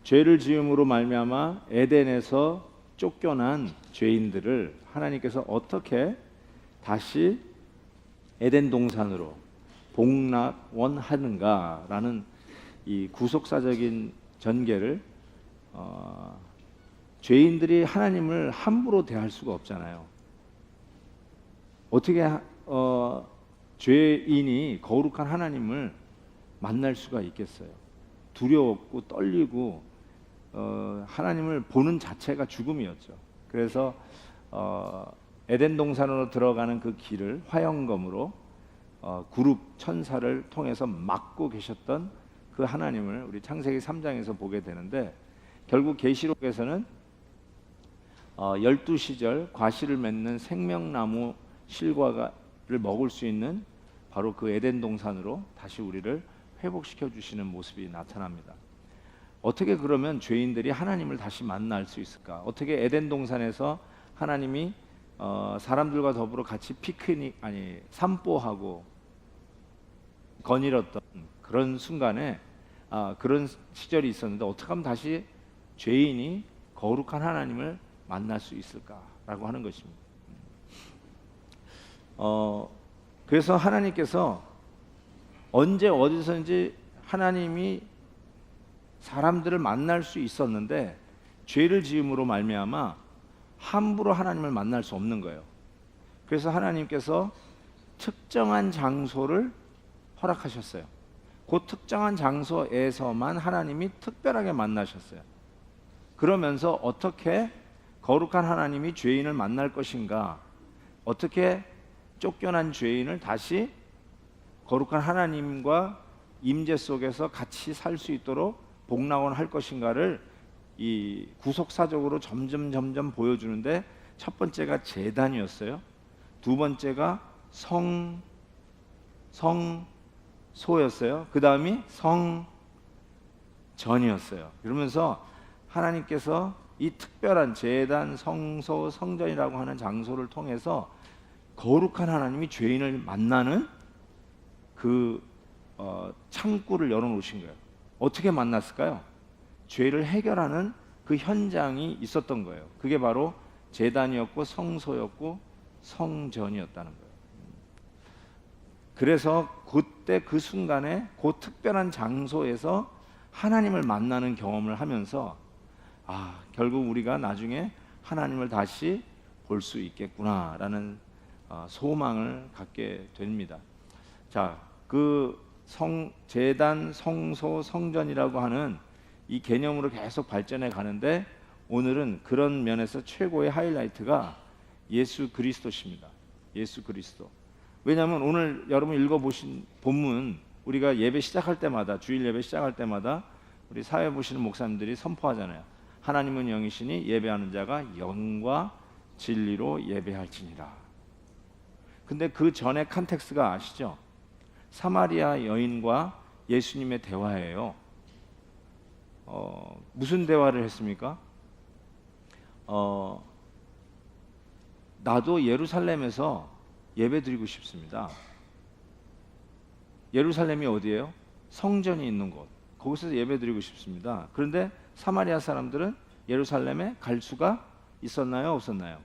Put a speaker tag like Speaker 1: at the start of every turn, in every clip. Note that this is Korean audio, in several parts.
Speaker 1: 죄를 지음으로 말미암아 에덴에서 쫓겨난 죄인들을 하나님께서 어떻게 다시 에덴 동산으로 복락원하는가라는 이 구속사적인 전개를 죄인들이 하나님을 함부로 대할 수가 없잖아요. 어떻게 죄인이 거룩한 하나님을 만날 수가 있겠어요? 두려웠고 떨리고 하나님을 보는 자체가 죽음이었죠. 그래서 에덴 동산으로 들어가는 그 길을 화영검으로 구룹 천사를 통해서 막고 계셨던 그 하나님을 우리 창세기 3장에서 보게 되는데, 결국 계시록에서는 12시절 과실을 맺는 생명나무 실과를 먹을 수 있는 바로 그 에덴 동산으로 다시 우리를 회복시켜 주시는 모습이 나타납니다. 어떻게 그러면 죄인들이 하나님을 다시 만날 수 있을까? 어떻게 에덴 동산에서 하나님이 사람들과 더불어 같이 산보하고 거닐었던 그런 순간에 그런 시절이 있었는데, 어떻게 하면 다시 죄인이 거룩한 하나님을 만날 수 있을까라고 하는 것입니다. 그래서 하나님께서 언제 어디서든지 하나님이 사람들을 만날 수 있었는데, 죄를 지음으로 말미암아 함부로 하나님을 만날 수 없는 거예요. 그래서 하나님께서 특정한 장소를 허락하셨어요. 그 특정한 장소에서만 하나님이 특별하게 만나셨어요. 그러면서 어떻게 거룩한 하나님이 죄인을 만날 것인가, 어떻게 쫓겨난 죄인을 다시 거룩한 하나님과 임재 속에서 같이 살 수 있도록 복락원 할 것인가를 이 구속사적으로 점점 보여주는데, 첫 번째가 제단이었어요. 두 번째가 성소였어요. 그 다음이 성전이었어요. 그러면서 하나님께서 이 특별한 제단, 성소, 성전이라고 하는 장소를 통해서 거룩한 하나님이 죄인을 만나는 그 창구를 열어놓으신 거예요. 어떻게 만났을까요? 죄를 해결하는 그 현장이 있었던 거예요. 그게 바로 제단이었고 성소였고 성전이었다는 거예요. 그래서 그때 그 순간에 그 특별한 장소에서 하나님을 만나는 경험을 하면서 결국 우리가 나중에 하나님을 다시 볼 수 있겠구나라는 소망을 갖게 됩니다. 자, 그 제단, 성소, 성전이라고 하는 이 개념으로 계속 발전해 가는데, 오늘은 그런 면에서 최고의 하이라이트가 예수 그리스도십니다. 예수 그리스도. 왜냐하면 오늘 여러분 읽어보신 본문, 우리가 예배 시작할 때마다, 주일 예배 시작할 때마다 우리 사회 보시는 목사님들이 선포하잖아요. 하나님은 영이시니 예배하는 자가 영과 진리로 예배할지니라. 근데 그 전에 컨텍스트가 아시죠? 사마리아 여인과 예수님의 대화예요. 무슨 대화를 했습니까? 나도 예루살렘에서 예배 드리고 싶습니다. 예루살렘이 어디예요? 성전이 있는 곳. 거기서 예배 드리고 싶습니다. 그런데 사마리아 사람들은 예루살렘에 갈 수가 있었나요? 없었나요?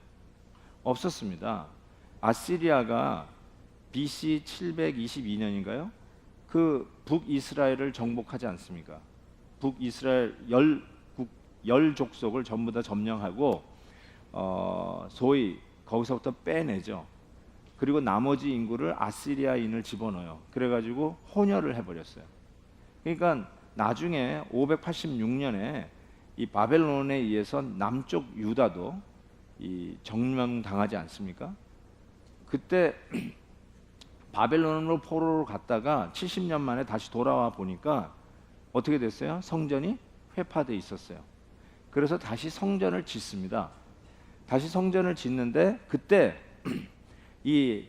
Speaker 1: 없었습니다. 아시리아가 BC 722년인가요? 그 북이스라엘을 정복하지 않습니까? 북이스라엘 열 족속을 전부 다 점령하고 소위 거기서부터 빼내죠. 그리고 나머지 인구를 아시리아인을 집어넣어요. 그래가지고 혼혈을 해버렸어요. 그러니까 나중에 586년에 이 바벨론에 의해서 남쪽 유다도 이 점령당하지 않습니까? 그때 바벨론으로 포로로 갔다가 70년 만에 다시 돌아와 보니까 어떻게 됐어요? 성전이 회파돼 있었어요. 그래서 다시 성전을 짓습니다. 다시 성전을 짓는데, 그때 이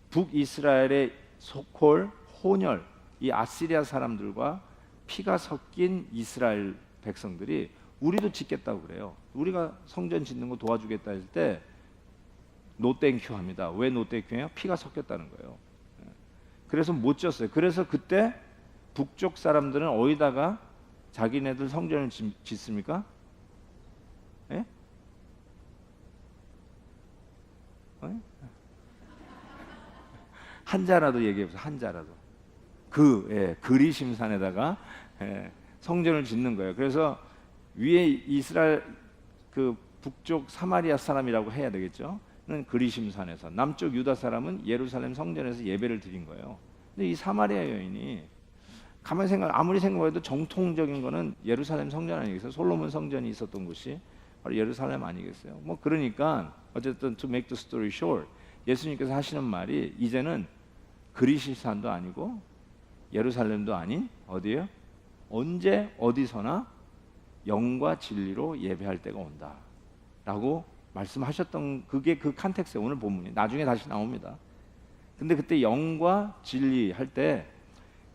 Speaker 1: 북이스라엘의 소콜 혼혈, 이 아시리아 사람들과 피가 섞인 이스라엘 백성들이 우리도 짓겠다고 그래요. 우리가 성전 짓는 거 도와주겠다 할 때 노땡큐 합니다. 왜 노땡큐예요? 피가 섞였다는 거예요. 그래서 못 지었어요. 그래서 그때 북쪽 사람들은 어디다가 자기네들 성전을 짓습니까? 예? 한자라도 얘기해보세요. 한자라도. 그리심산에다가 성전을 짓는 거예요. 그래서 위에 이스라엘 그 북쪽 사마리아 사람이라고 해야 되겠죠. 는 그리심산에서, 남쪽 유다 사람은 예루살렘 성전에서 예배를 드린 거예요. 근데 이 사마리아 여인이 가만히 아무리 생각해도 정통적인 거는 예루살렘 성전 아니겠어요? 솔로몬 성전이 있었던 곳이 바로 예루살렘 아니겠어요? 뭐 그러니까 어쨌든 to make the story short, 예수님께서 하시는 말이 이제는 그리심산도 아니고 예루살렘도 아닌 어디예요? 언제 어디서나 영과 진리로 예배할 때가 온다 라고 말씀하셨던, 그게 그 컨텍스트에 오늘 본문이 나중에 다시 나옵니다. 근데 그때 영과 진리 할 때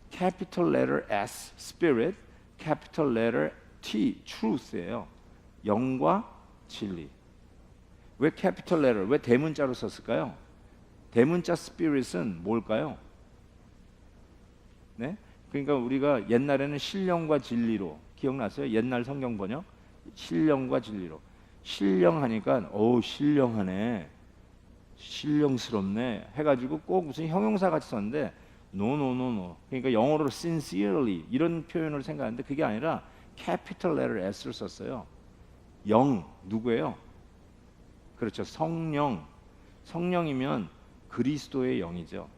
Speaker 1: capital letter S spirit, capital letter T truth예요. 영과 진리. 왜 capital letter, 왜 대문자로 썼을까요? 대문자 spirit은 뭘까요? 네? 그러니까 우리가 옛날에는 신령과 진리로, 기억나세요? 옛날 성경 번역 신령과 진리로, 신령하니까 신령하네, 신령스럽네 해가지고 꼭 무슨 형용사 같이 썼는데 no. 그러니까 영어로 sincerely 이런 표현을 생각하는데 그게 아니라 capital letter S를 썼어요. 영 누구예요? 그렇죠, 성령. 성령이면 그리스도의 영이죠.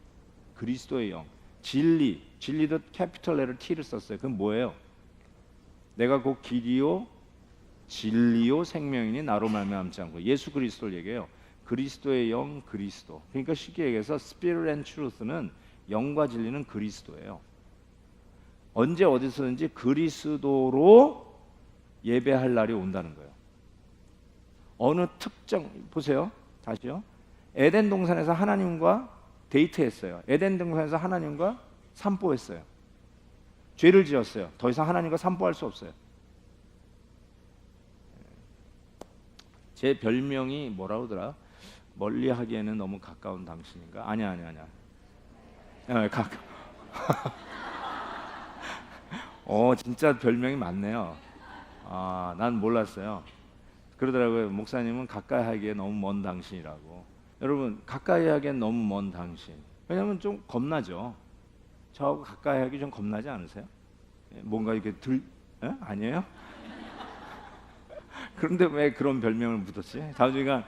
Speaker 1: 그리스도의 영. 진리도 캐피털 레터 T를 썼어요. 그건 뭐예요? 내가 곧 길이요 진리요 생명이니 나로 말미암지 않고, 예수 그리스도를 얘기해요. 그리스도의 영, 그리스도. 그러니까 쉽게 얘기해서 Spirit and Truth는, 영과 진리는 그리스도예요. 언제 어디서든지 그리스도로 예배할 날이 온다는 거예요. 어느 특정, 보세요. 다시요. 에덴 동산에서 하나님과 데이트했어요. 에덴 동산에서 하나님과 산보했어요. 죄를 지었어요. 더 이상 하나님과 산보할 수 없어요. 제 별명이 뭐라고 하더라? 멀리하기에는 너무 가까운 당신인가? 아니야. 진짜 별명이 많네요. 난 몰랐어요. 그러더라고요. 목사님은 가까이 하기에 너무 먼 당신이라고. 여러분, 가까이 하기엔 너무 먼 당신. 왜냐면 좀 겁나죠. 저하고 가까이 하기 좀 겁나지 않으세요? 뭔가 이렇게 아니에요? 그런데 왜 그런 별명을 붙었지? 다우지가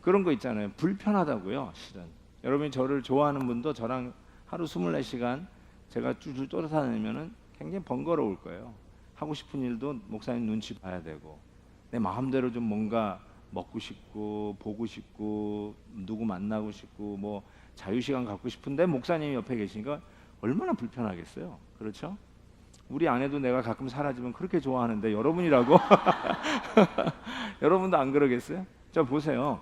Speaker 1: 그런 거 있잖아요. 불편하다고요, 실은. 여러분이 저를 좋아하는 분도 저랑 하루 24시간 제가 줄줄 쫓아다니면은 굉장히 번거로울 거예요. 하고 싶은 일도 목사님 눈치 봐야 되고, 내 마음대로 좀 뭔가 먹고 싶고 보고 싶고 누구 만나고 싶고 뭐 자유시간 갖고 싶은데 목사님이 옆에 계시니까 얼마나 불편하겠어요. 그렇죠? 우리 아내도 내가 가끔 사라지면 그렇게 좋아하는데 여러분이라고? 여러분도 안 그러겠어요? 자, 보세요.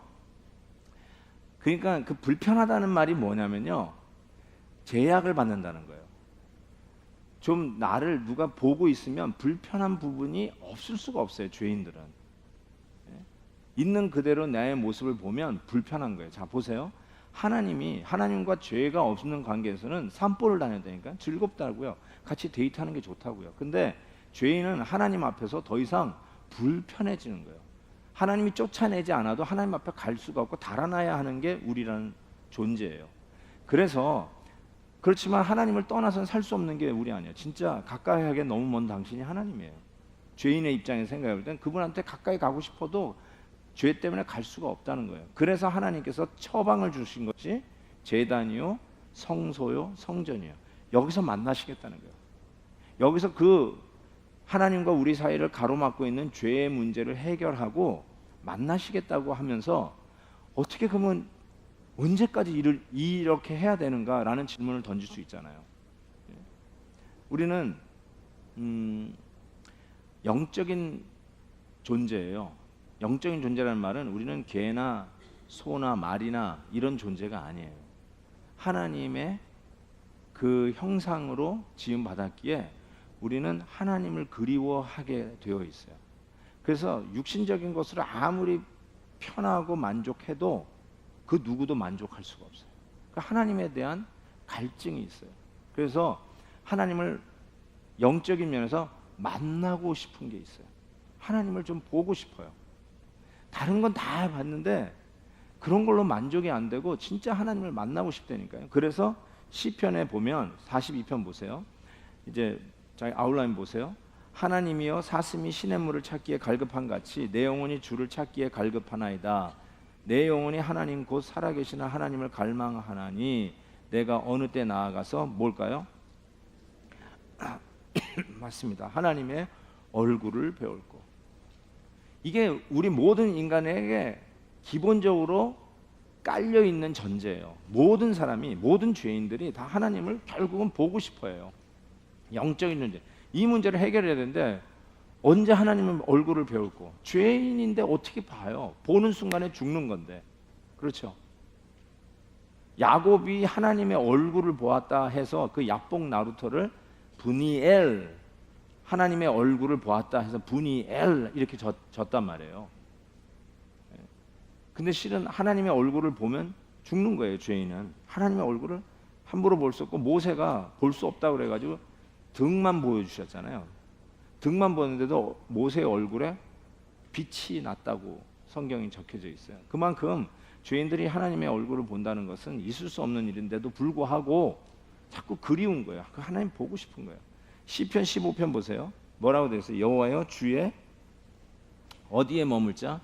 Speaker 1: 그러니까 그 불편하다는 말이 뭐냐면요, 제약을 받는다는 거예요. 좀 나를 누가 보고 있으면 불편한 부분이 없을 수가 없어요. 죄인들은 있는 그대로 나의 모습을 보면 불편한 거예요. 자, 보세요. 하나님과 죄가 없는 관계에서는 산보를 다녀야 되니까 즐겁다고요. 같이 데이트하는 게 좋다고요. 근데 죄인은 하나님 앞에서 더 이상 불편해지는 거예요. 하나님이 쫓아내지 않아도 하나님 앞에 갈 수가 없고 달아나야 하는 게 우리라는 존재예요. 그래서 그렇지만 하나님을 떠나서는 살 수 없는 게 우리 아니에요. 진짜 가까이 하기에 너무 먼 당신이 하나님이에요. 죄인의 입장에서 생각해 볼 땐 그분한테 가까이 가고 싶어도 죄 때문에 갈 수가 없다는 거예요. 그래서 하나님께서 처방을 주신 것이 제단이요, 성소요, 성전이요. 여기서 만나시겠다는 거예요. 여기서 그 하나님과 우리 사이를 가로막고 있는 죄의 문제를 해결하고 만나시겠다고 하면서, 어떻게 그러면 언제까지 이렇게 해야 되는가라는 질문을 던질 수 있잖아요. 우리는 영적인 존재예요. 영적인 존재라는 말은 우리는 개나 소나 말이나 이런 존재가 아니에요. 하나님의 그 형상으로 지음 받았기에 우리는 하나님을 그리워하게 되어 있어요. 그래서 육신적인 것으로 아무리 편하고 만족해도 그 누구도 만족할 수가 없어요. 그러니까 하나님에 대한 갈증이 있어요. 그래서 하나님을 영적인 면에서 만나고 싶은 게 있어요. 하나님을 좀 보고 싶어요. 다른 건 다 봤는데 그런 걸로 만족이 안 되고 진짜 하나님을 만나고 싶다니까요. 그래서 시편에 보면 42편 보세요. 이제 자기 아웃라인 보세요. 하나님이여 사슴이 시냇물을 찾기에 갈급한 같이 내 영혼이 주를 찾기에 갈급하나이다. 내 영혼이 하나님 곧 살아계시는 하나님을 갈망하나니 내가 어느 때 나아가서 뭘까요? 맞습니다. 하나님의 얼굴을 배울 것. 이게 우리 모든 인간에게 기본적으로 깔려 있는 전제예요. 모든 사람이, 모든 죄인들이 다 하나님을 결국은 보고 싶어해요. 영적인 문제. 이 문제를 해결해야 되는데 언제 하나님의 얼굴을 배울고, 죄인인데 어떻게 봐요? 보는 순간에 죽는 건데. 그렇죠? 야곱이 하나님의 얼굴을 보았다 해서 그 약복 나루터를 브니엘, 하나님의 얼굴을 보았다 해서 브니엘 이렇게 졌단 말이에요. 근데 실은 하나님의 얼굴을 보면 죽는 거예요. 죄인은 하나님의 얼굴을 함부로 볼 수 없고, 모세가 볼 수 없다고 그래가지고 등만 보여주셨잖아요. 등만 보는데도 모세의 얼굴에 빛이 났다고 성경이 적혀져 있어요. 그만큼 죄인들이 하나님의 얼굴을 본다는 것은 있을 수 없는 일인데도 불구하고 자꾸 그리운 거예요. 그 하나님 보고 싶은 거예요. 시편 15편 보세요. 뭐라고 되어 있어요? 여호와여 주의 어디에 머물자?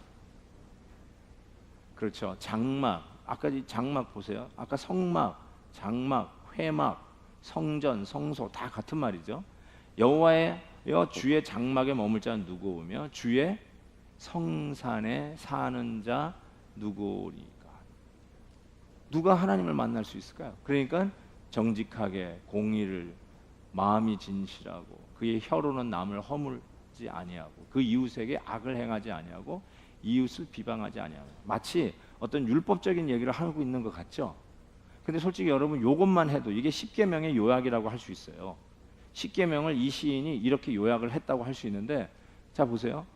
Speaker 1: 그렇죠. 장막. 아까 장막 보세요. 아까 성막, 장막, 회막, 성전, 성소 다 같은 말이죠. 여호와여 주의 장막에 머물 자는 누구오며 주의 성산에 사는 자 누구리까? 누가 하나님을 만날 수 있을까요? 그러니까 정직하게 공의를 마음이 진실하고 그의 혀로는 남을 허물지 아니하고 그 이웃에게 악을 행하지 아니하고 이웃을 비방하지 아니하고, 마치 어떤 율법적인 얘기를 하고 있는 것 같죠? 근데 솔직히 여러분 이것만 해도 이게 십계명의 요약이라고 할 수 있어요. 십계명을 이 시인이 이렇게 요약을 했다고 할 수 있는데, 자 보세요.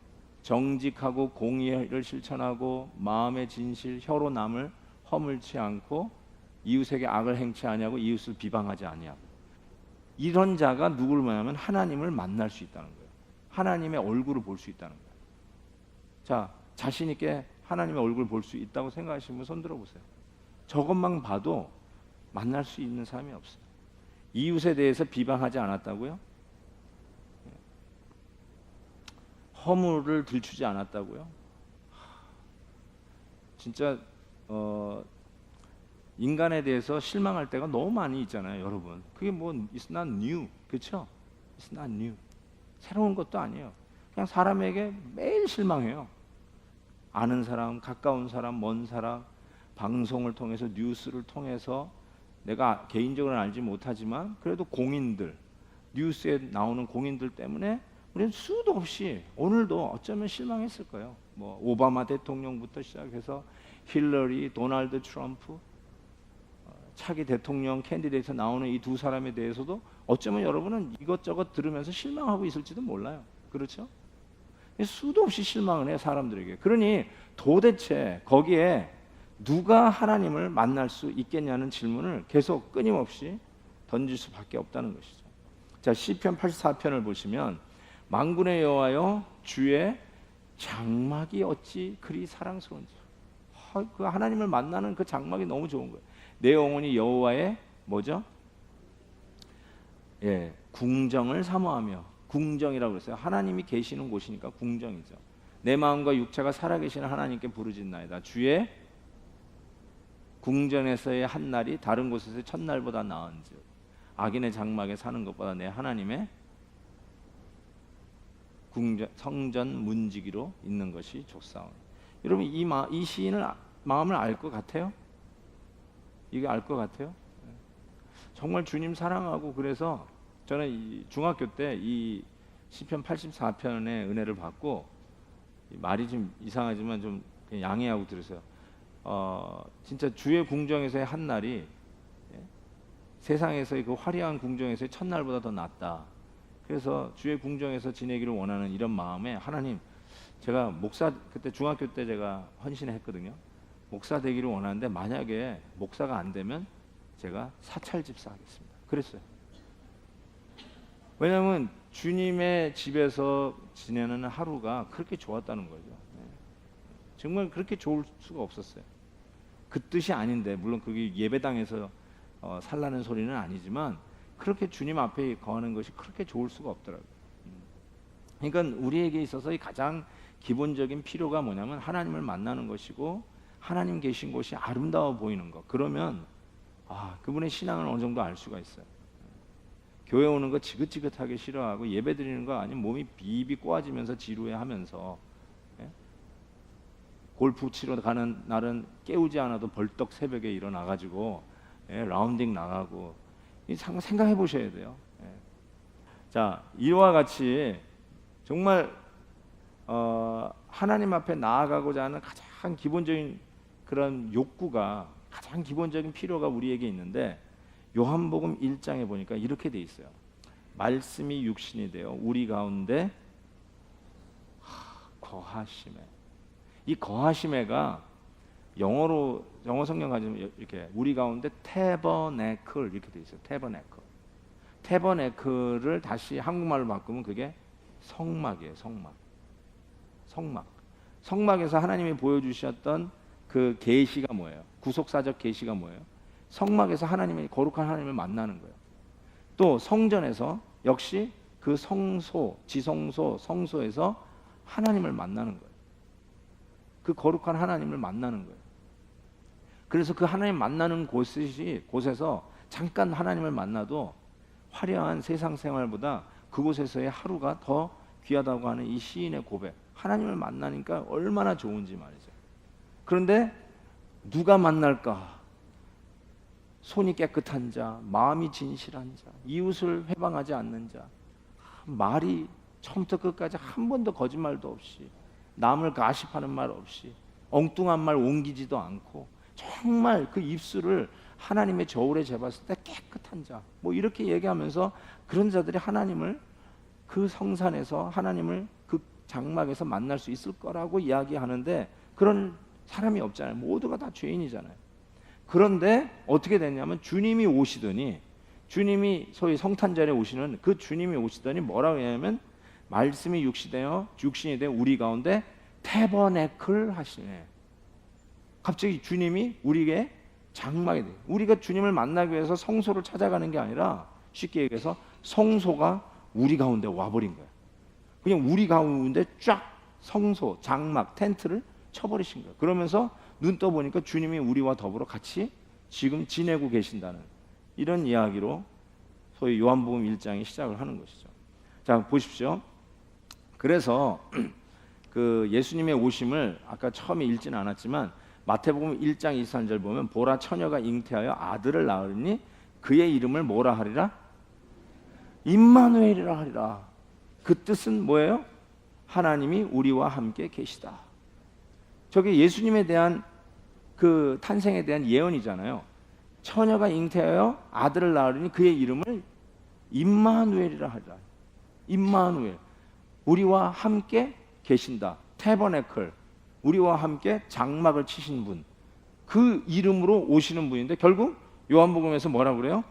Speaker 1: 정직하고 공의를 실천하고 마음의 진실, 혀로 남을 허물지 않고 이웃에게 악을 행치 아니하고 이웃을 비방하지 아니하고, 이런 자가 누구를 만나면 하나님을 만날 수 있다는 거예요. 하나님의 얼굴을 볼 수 있다는 거예요. 자, 자신 있게 하나님의 얼굴을 볼 수 있다고 생각하시는 분 손 들어보세요. 저것만 봐도 만날 수 있는 사람이 없어요. 이웃에 대해서 비방하지 않았다고요? 허물을 들추지 않았다고요? 진짜 인간에 대해서 실망할 때가 너무 많이 있잖아요, 여러분. 그게 뭐 it's not new, 그렇죠? It's not new. 새로운 것도 아니에요. 그냥 사람에게 매일 실망해요. 아는 사람, 가까운 사람, 먼 사람, 방송을 통해서, 뉴스를 통해서, 내가 개인적으로는 알지 못하지만 그래도 공인들, 뉴스에 나오는 공인들 때문에 우리는 수도 없이 오늘도 어쩌면 실망했을 거예요. 뭐 오바마 대통령부터 시작해서 힐러리, 도널드 트럼프, 차기 대통령 캔디데이트 나오는 이 두 사람에 대해서도 어쩌면 여러분은 이것저것 들으면서 실망하고 있을지도 몰라요. 그렇죠? 수도 없이 실망을 해요, 사람들에게. 그러니 도대체 거기에 누가 하나님을 만날 수 있겠냐는 질문을 계속 끊임없이 던질 수밖에 없다는 것이죠. 자, 시편 84편을 보시면 만군의 여호와여 주의 장막이 어찌 그리 사랑스러운지. 그 하나님을 만나는 그 장막이 너무 좋은 거예요. 내 영혼이 여호와의 뭐죠? 예, 궁정을 사모하며. 궁정이라고 그랬어요. 하나님이 계시는 곳이니까 궁정이죠. 내 마음과 육체가 살아계시는 하나님께 부르짖나이다. 주의 궁전에서의 한 날이 다른 곳에서의 첫날보다 나은즉 악인의 장막에 사는 것보다 내 하나님의 궁전, 성전 문지기로 있는 것이 좋사오니. 여러분 이 시인을 마음을 알 것 같아요? 이게 알 것 같아요? 정말 주님 사랑하고, 그래서 저는 이 중학교 때 이 시편 84편의 은혜를 받고, 말이 좀 이상하지만 좀 양해하고 들으세요. 진짜 주의 궁정에서의 한 날이 세상에서의 그 화려한 궁정에서의 첫날보다 더 낫다. 그래서 주의 궁정에서 지내기를 원하는 이런 마음에, 하나님, 제가 목사, 그때 중학교 때 제가 헌신했거든요. 목사 되기를 원하는데 만약에 목사가 안 되면 제가 사찰집사 하겠습니다. 그랬어요. 왜냐하면 주님의 집에서 지내는 하루가 그렇게 좋았다는 거죠. 정말 그렇게 좋을 수가 없었어요. 그 뜻이 아닌데, 물론 그게 예배당에서 살라는 소리는 아니지만 그렇게 주님 앞에 거하는 것이 그렇게 좋을 수가 없더라고요. 그러니까 우리에게 있어서 이 가장 기본적인 필요가 뭐냐면 하나님을 만나는 것이고, 하나님 계신 곳이 아름다워 보이는 것. 그러면 그분의 신앙을 어느 정도 알 수가 있어요. 교회 오는 거 지긋지긋하게 싫어하고, 예배 드리는 거 아니면 몸이 비비 꼬아지면서 지루해하면서, 골프 치러 가는 날은 깨우지 않아도 벌떡 새벽에 일어나가지고 라운딩 나가고, 생각해 보셔야 돼요. 자, 이와 같이 정말 하나님 앞에 나아가고자 하는 가장 기본적인 그런 욕구가, 가장 기본적인 필요가 우리에게 있는데, 요한복음 1장에 보니까 이렇게 돼 있어요. 말씀이 육신이 되어 우리 가운데 거하심에. 이 거하심에가 영어 성경 가지면 이렇게 우리 가운데 태버네클 이렇게 돼 있어요. 태버네클을 다시 한국말로 바꾸면 그게 성막이에요. 성막에서 하나님이 보여주셨던 그 계시가 뭐예요? 구속사적 계시가 뭐예요? 성막에서 하나님의 거룩한 하나님을 만나는 거예요. 또 성전에서 역시 그 성소에서 하나님을 만나는 거예요. 그 거룩한 하나님을 만나는 거예요. 그래서 그 하나님 만나는 곳에서 잠깐 하나님을 만나도 화려한 세상 생활보다 그곳에서의 하루가 더 귀하다고 하는 이 시인의 고백. 하나님을 만나니까 얼마나 좋은지 말이죠. 그런데 누가 만날까? 손이 깨끗한 자, 마음이 진실한 자, 이웃을 회방하지 않는 자, 말이 처음부터 끝까지 한 번도 거짓말도 없이, 남을 가십하는 말 없이, 엉뚱한 말 옮기지도 않고, 정말 그 입술을 하나님의 저울에 재봤을 때 깨끗한 자, 뭐 이렇게 얘기하면서 그런 자들이 하나님을 그 성산에서, 하나님을 그 장막에서 만날 수 있을 거라고 이야기하는데, 그런 사람이 없잖아요. 모두가 다 죄인이잖아요. 그런데 어떻게 됐냐면, 주님이 오시더니, 주님이 소위 성탄절에 오시는 그 주님이 오시더니 뭐라고 하냐면, 말씀이 육신이 되어 우리 가운데 태버네클 하시네. 갑자기 주님이 우리에게 장막이 돼요. 우리가 주님을 만나기 위해서 성소를 찾아가는 게 아니라, 쉽게 얘기해서 성소가 우리 가운데 와버린 거예요. 그냥 우리 가운데 쫙 성소, 장막, 텐트를 쳐버리신 거예요. 그러면서 눈 떠보니까 주님이 우리와 더불어 같이 지금 지내고 계신다는 이런 이야기로 소위 요한복음 1장이 시작을 하는 것이죠. 자, 보십시오. 그래서 그 예수님의 오심을 아까 처음에 읽지는 않았지만, 마태복음 1장 23절 보면, 보라 처녀가 잉태하여 아들을 낳으니 그의 이름을 뭐라 하리라? 임마누엘이라 하리라. 그 뜻은 뭐예요? 하나님이 우리와 함께 계시다. 저게 예수님에 대한 그 탄생에 대한 예언이잖아요. 처녀가 잉태하여 아들을 낳으니 그의 이름을 임마누엘이라 하리라. 임마누엘, 우리와 함께 계신다. 태버네클, 우리와 함께 장막을 치신 분, 그 이름으로 오시는 분인데, 결국 요한복음에서 뭐라고 그래요?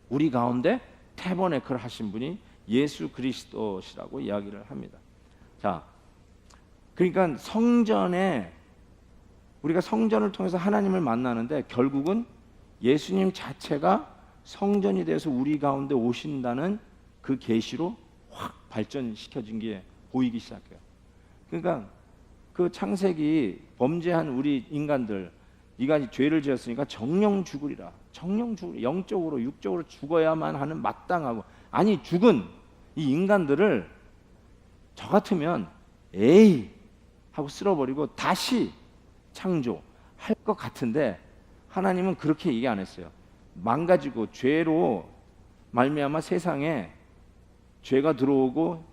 Speaker 1: 우리 가운데 태버네클 하신 분이 예수 그리스도시라고 이야기를 합니다. 자, 그러니까 우리가 성전을 통해서 하나님을 만나는데, 결국은 예수님 자체가 성전이 돼서 우리 가운데 오신다는 그 계시로 확 발전시켜진 게 보이기 시작해요. 그러니까 그 창세기 범죄한 우리 인간들, 네가 죄를 지었으니까 정령 죽으리라. 정령 죽으리. 영적으로 육적으로 죽어야만 하는 마땅하고, 아니 죽은 이 인간들을 저 같으면 에이 하고 쓸어버리고 다시 창조할 것 같은데, 하나님은 그렇게 얘기 안 했어요. 망가지고 죄로 말미암아 세상에 죄가 들어오고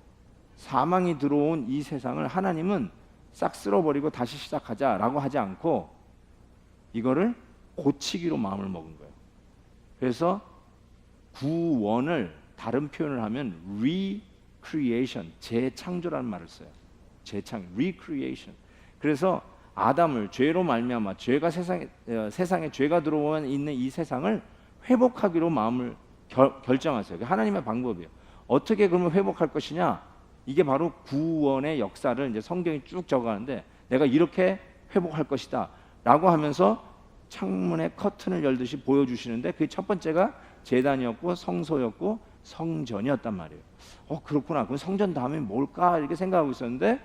Speaker 1: 사망이 들어온 이 세상을 하나님은 싹 쓸어버리고 다시 시작하자라고 하지 않고, 이거를 고치기로 마음을 먹은 거예요. 그래서 구원을 다른 표현을 하면 recreation, 재창조라는 말을 써요. 재창, recreation. 그래서 아담을 죄로 말미암아 죄가 세상에 죄가 들어온 있는 이 세상을 회복하기로 마음을 결정하세요. 그게 하나님의 방법이에요. 어떻게 그러면 회복할 것이냐? 이게 바로 구원의 역사를 이제 성경이 쭉 적어가는데 내가 이렇게 회복할 것이다 라고 하면서 창문에 커튼을 열듯이 보여주시는데 그 첫 번째가 제단이었고 성소였고 성전이었단 말이에요. 그렇구나. 그럼 성전 다음에 뭘까? 이렇게 생각하고 있었는데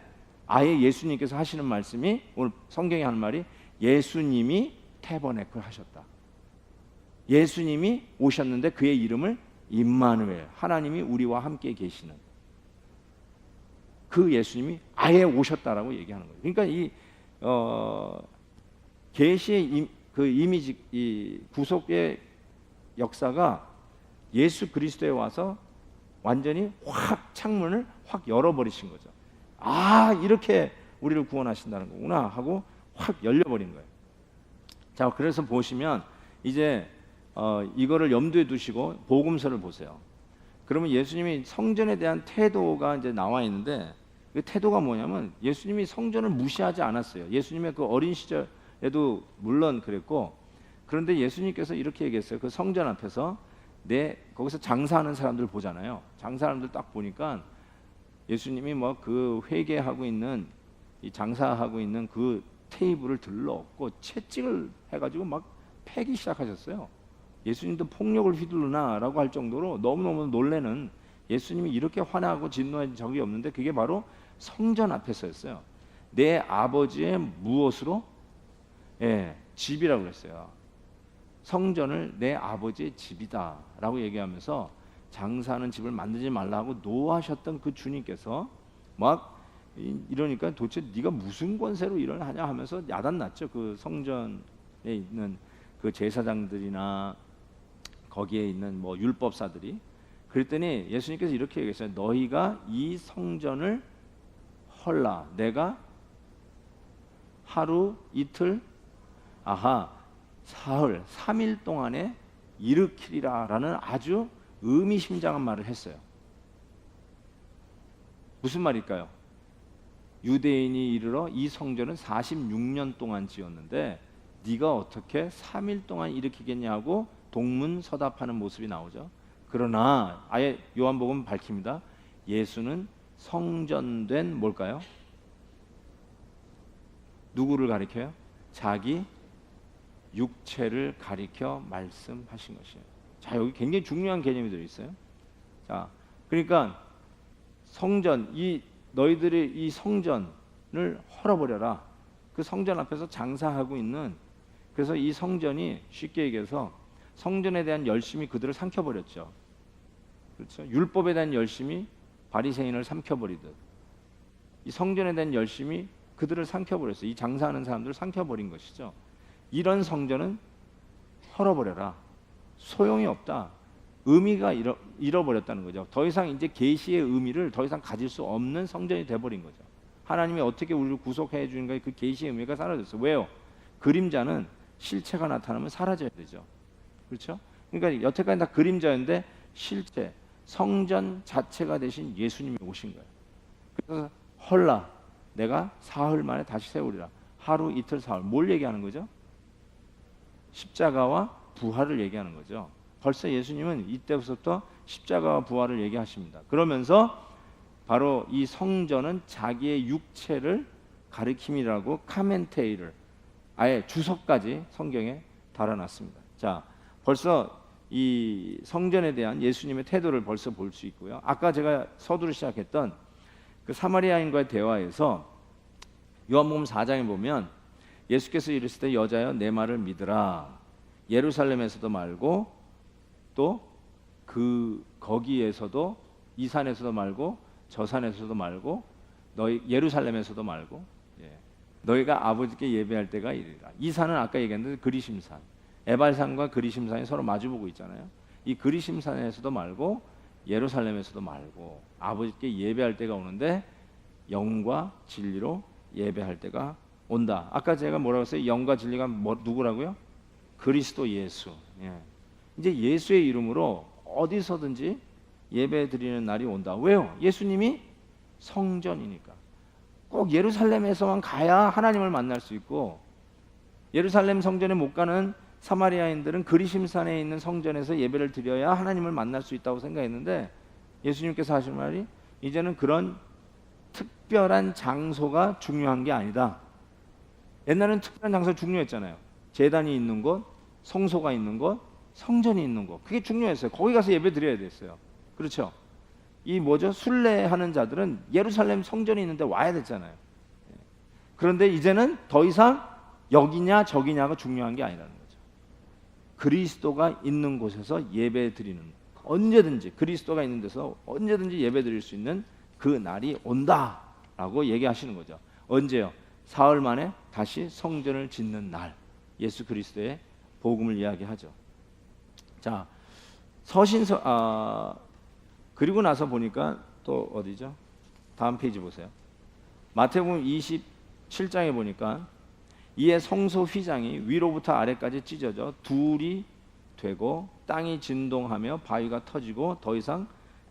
Speaker 1: 아예 예수님께서 하시는 말씀이, 오늘 성경이 하는 말이 예수님이 태버네클 하셨다. 예수님이 오셨는데 그의 이름을 임마누엘, 하나님이 우리와 함께 계시는 그 예수님이 아예 오셨다라고 얘기하는 거예요. 그러니까 이 계시의 그 이미지, 이 구속의 역사가 예수 그리스도에 와서 완전히 확 창문을 확 열어버리신 거죠. 이렇게 우리를 구원하신다는 거구나 하고 확 열려버린 거예요. 자, 그래서 보시면 이제 이거를 염두에 두시고 복음서를 보세요. 그러면 예수님이 성전에 대한 태도가 이제 나와 있는데 그 태도가 뭐냐면 예수님이 성전을 무시하지 않았어요. 예수님의 그 어린 시절에도 물론 그랬고, 그런데 예수님께서 이렇게 얘기했어요. 그 성전 앞에서 거기서 장사하는 사람들 보잖아요. 장사하는 사람들 딱 보니까 예수님이 뭐 그 회개하고 있는, 이 장사하고 있는 그 테이블을 들러엎고 채찍을 해가지고 막 패기 시작하셨어요. 예수님도 폭력을 휘두르나라고 할 정도로 너무너무 놀래는, 예수님이 이렇게 화나고 진노한 적이 없는데 그게 바로 성전 앞에서였어요. 내 아버지의 무엇으로? 집이라고 그랬어요. 성전을 내 아버지의 집이다 라고 얘기하면서 장사하는 집을 만들지 말라고 노하셨던 그 주님께서 막 이러니까 도대체 네가 무슨 권세로 일을 하냐 하면서 야단났죠. 그 성전에 있는 그 제사장들이나 거기에 있는 뭐 율법사들이. 그랬더니 예수님께서 이렇게 얘기했어요. 너희가 이 성전을 헐라, 내가 하루 이틀 사흘 3일 동안에 일으키리라 라는 아주 의미심장한 말을 했어요. 무슨 말일까요? 유대인이 이르러 이 성전은 46년 동안 지었는데 네가 어떻게 3일 동안 일으키겠냐고 동문서답하는 모습이 나오죠. 그러나 아예 요한복음 밝힙니다. 예수는 성전된 뭘까요? 누구를 가리켜요? 자기 육체를 가리켜 말씀하신 것이에요. 자, 여기 굉장히 중요한 개념이 들어있어요. 자, 그러니까 성전, 너희들이 이 성전을 헐어버려라. 그 성전 앞에서 장사하고 있는, 그래서 이 성전이 쉽게 얘기해서 성전에 대한 열심이 그들을 삼켜버렸죠. 그렇죠? 율법에 대한 열심이 바리새인을 삼켜버리듯 이 성전에 대한 열심이 그들을 삼켜버렸어요. 이 장사하는 사람들을 삼켜버린 것이죠. 이런 성전은 헐어버려라. 소용이 없다. 의미가 잃어버렸다는 거죠. 더 이상 이제 계시의 의미를 더 이상 가질 수 없는 성전이 돼버린 거죠. 하나님이 어떻게 우리를 구속해 주는가, 그 계시의 의미가 사라졌어요. 왜요? 그림자는 실체가 나타나면 사라져야 되죠. 그렇죠? 그러니까 여태까지 다 그림자였는데 실체, 성전 자체가 되신 예수님이 오신 거예요. 그래서 헐라, 내가 사흘 만에 다시 세우리라. 하루 이틀 사흘. 뭘 얘기하는 거죠? 십자가와 부활을 얘기하는 거죠. 벌써 예수님은 이때부터 십자가와 부활을 얘기하십니다. 그러면서 바로 이 성전은 자기의 육체를 가리킴이라고 카멘테이를 아예 주석까지 성경에 달아놨습니다. 자, 벌써 이 성전에 대한 예수님의 태도를 벌써 볼 수 있고요. 아까 제가 서두를 시작했던 그 사마리아인과의 대화에서 요한복음 4장에 보면 예수께서 이르시되 여자여 내 말을 믿으라. 예루살렘에서도 말고 또 거기에서도 이 산에서도 말고 저 산에서도 말고 너희 예루살렘에서도 말고 너희가 아버지께 예배할 때가 이르리라. 이 산은 아까 얘기했는데 그리심산, 에발산과 그리심산이 서로 마주보고 있잖아요. 이 그리심산에서도 말고 예루살렘에서도 말고 아버지께 예배할 때가 오는데 영과 진리로 예배할 때가 온다. 아까 제가 뭐라고 했어요? 영과 진리가 누구라고요? 그리스도 예수. 이제 예수의 이름으로 어디서든지 예배 드리는 날이 온다. 왜요? 예수님이 성전이니까. 꼭 예루살렘에서만 가야 하나님을 만날 수 있고, 예루살렘 성전에 못 가는 사마리아인들은 그리심산에 있는 성전에서 예배를 드려야 하나님을 만날 수 있다고 생각했는데 예수님께서 하신 말이 이제는 그런 특별한 장소가 중요한 게 아니다. 옛날에는 특별한 장소가 중요했잖아요. 제단이 있는 곳, 성소가 있는 곳, 성전이 있는 곳. 그게 중요했어요. 거기 가서 예배 드려야 됐어요. 그렇죠? 이 뭐죠? 순례하는 자들은 예루살렘 성전이 있는데 와야 됐잖아요. 그런데 이제는 더 이상 여기냐 저기냐가 중요한 게 아니라는 거죠. 그리스도가 있는 곳에서 예배 드리는, 언제든지 그리스도가 있는 데서 언제든지 예배 드릴 수 있는 그 날이 온다라고 얘기하시는 거죠. 언제요? 사흘 만에 다시 성전을 짓는 날, 예수 그리스도의 복음을 이야기하죠. 자, 서신서 그리고 나서 보니까 또 어디죠? 다음 페이지 보세요. 마태복음 27장에 보니까 이에 성소 휘장이 위로부터 아래까지 찢어져 둘이 되고 땅이 진동하며 바위가 터지고 더 이상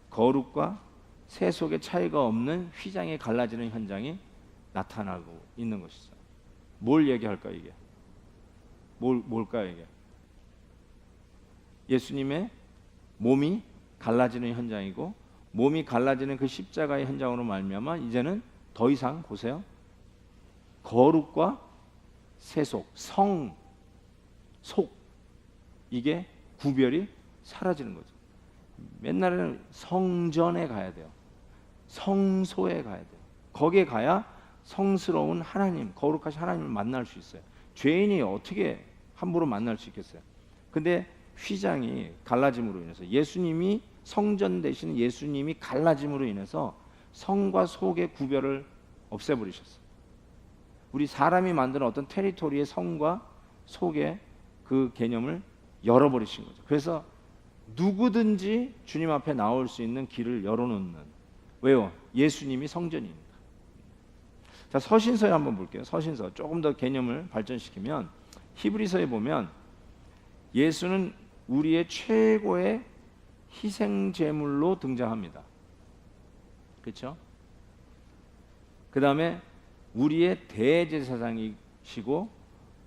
Speaker 1: 거룩과 세속의 차이가 없는 휘장이 갈라지는 현장이 나타나고 있는 것이죠. 뭘 얘기할까 이게? 뭘까요 이게? 예수님의 몸이 갈라지는 현장이고, 몸이 갈라지는 그 십자가의 현장으로 말미암아 이제는 더 이상 보세요. 거룩과 세속, 성, 속, 이게 구별이 사라지는 거죠. 옛날에는 성전에 가야 돼요. 성소에 가야 돼요. 거기에 가야 성스러운 하나님, 거룩하신 하나님을 만날 수 있어요. 죄인이 어떻게 함부로 만날 수 있겠어요? 근데 휘장이 갈라짐으로 인해서, 예수님이 성전 대신 예수님이 갈라짐으로 인해서 성과 속의 구별을 없애버리셨어요. 우리 사람이 만드는 어떤 테리토리의 성과 속의 그 개념을 열어버리신 거죠. 그래서 누구든지 주님 앞에 나올 수 있는 길을 열어놓는, 왜요? 예수님이 성전이니까. 자, 서신서에 한번 볼게요. 서신서 조금 더 개념을 발전시키면 히브리서에 보면 예수는 우리의 최고의 희생 제물로 등장합니다. 그렇죠? 그 다음에 우리의 대제사장이시고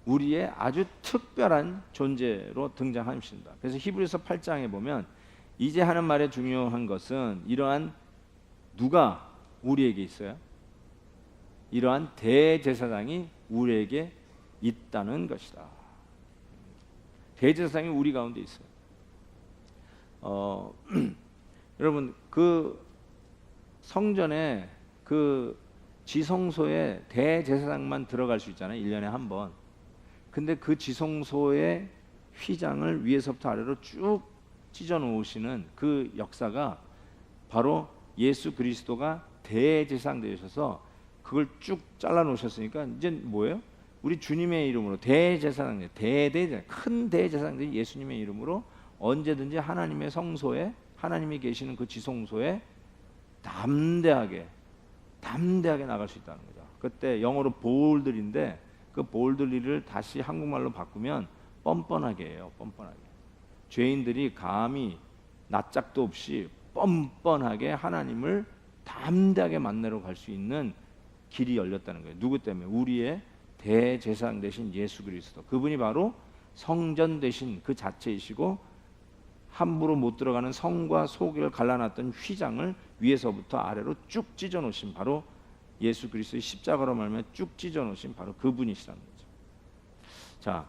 Speaker 1: 우리의 아주 특별한 존재로 등장하십니다. 그래서 히브리서 8장에 보면 이제 하는 말의 중요한 것은 이러한, 누가 우리에게 있어요? 이러한 대제사장이 우리에게 있다는 것이다. 대제사장이 우리 가운데 있어요. 여러분, 그 성전에 그 지성소에 대제사장만 들어갈 수 있잖아요. 1년에 한 번. 근데 그 지성소의 휘장을 위에서부터 아래로 쭉 찢어 놓으시는 그 역사가 바로 예수 그리스도가 대제사장 되셔서 그걸 쭉 잘라 놓으셨으니까 이제 뭐예요? 우리 주님의 이름으로 대제사장, 큰 대제사장들이 예수님의 이름으로 언제든지 하나님의 성소에, 하나님이 계시는 그 지성소에 담대하게 나갈 수 있다는 거죠. 그때 영어로 보울들인데 그 보울들리를 다시 한국말로 바꾸면 뻔뻔하게 해요. 뻔뻔하게. 죄인들이 감히 낯짝도 없이 뻔뻔하게 하나님을 담대하게 만나러 갈 수 있는 길이 열렸다는 거예요. 누구 때문에? 우리의 대제사장 되신 예수 그리스도. 그분이 바로 성전 되신 그 자체이시고 함부로 못 들어가는 성과 속을 갈라놨던 휘장을 위에서부터 아래로 쭉 찢어 놓으신 바로 예수 그리스도의 십자가로 말하면 쭉 찢어 놓으신 바로 그분이시라는 거죠. 자,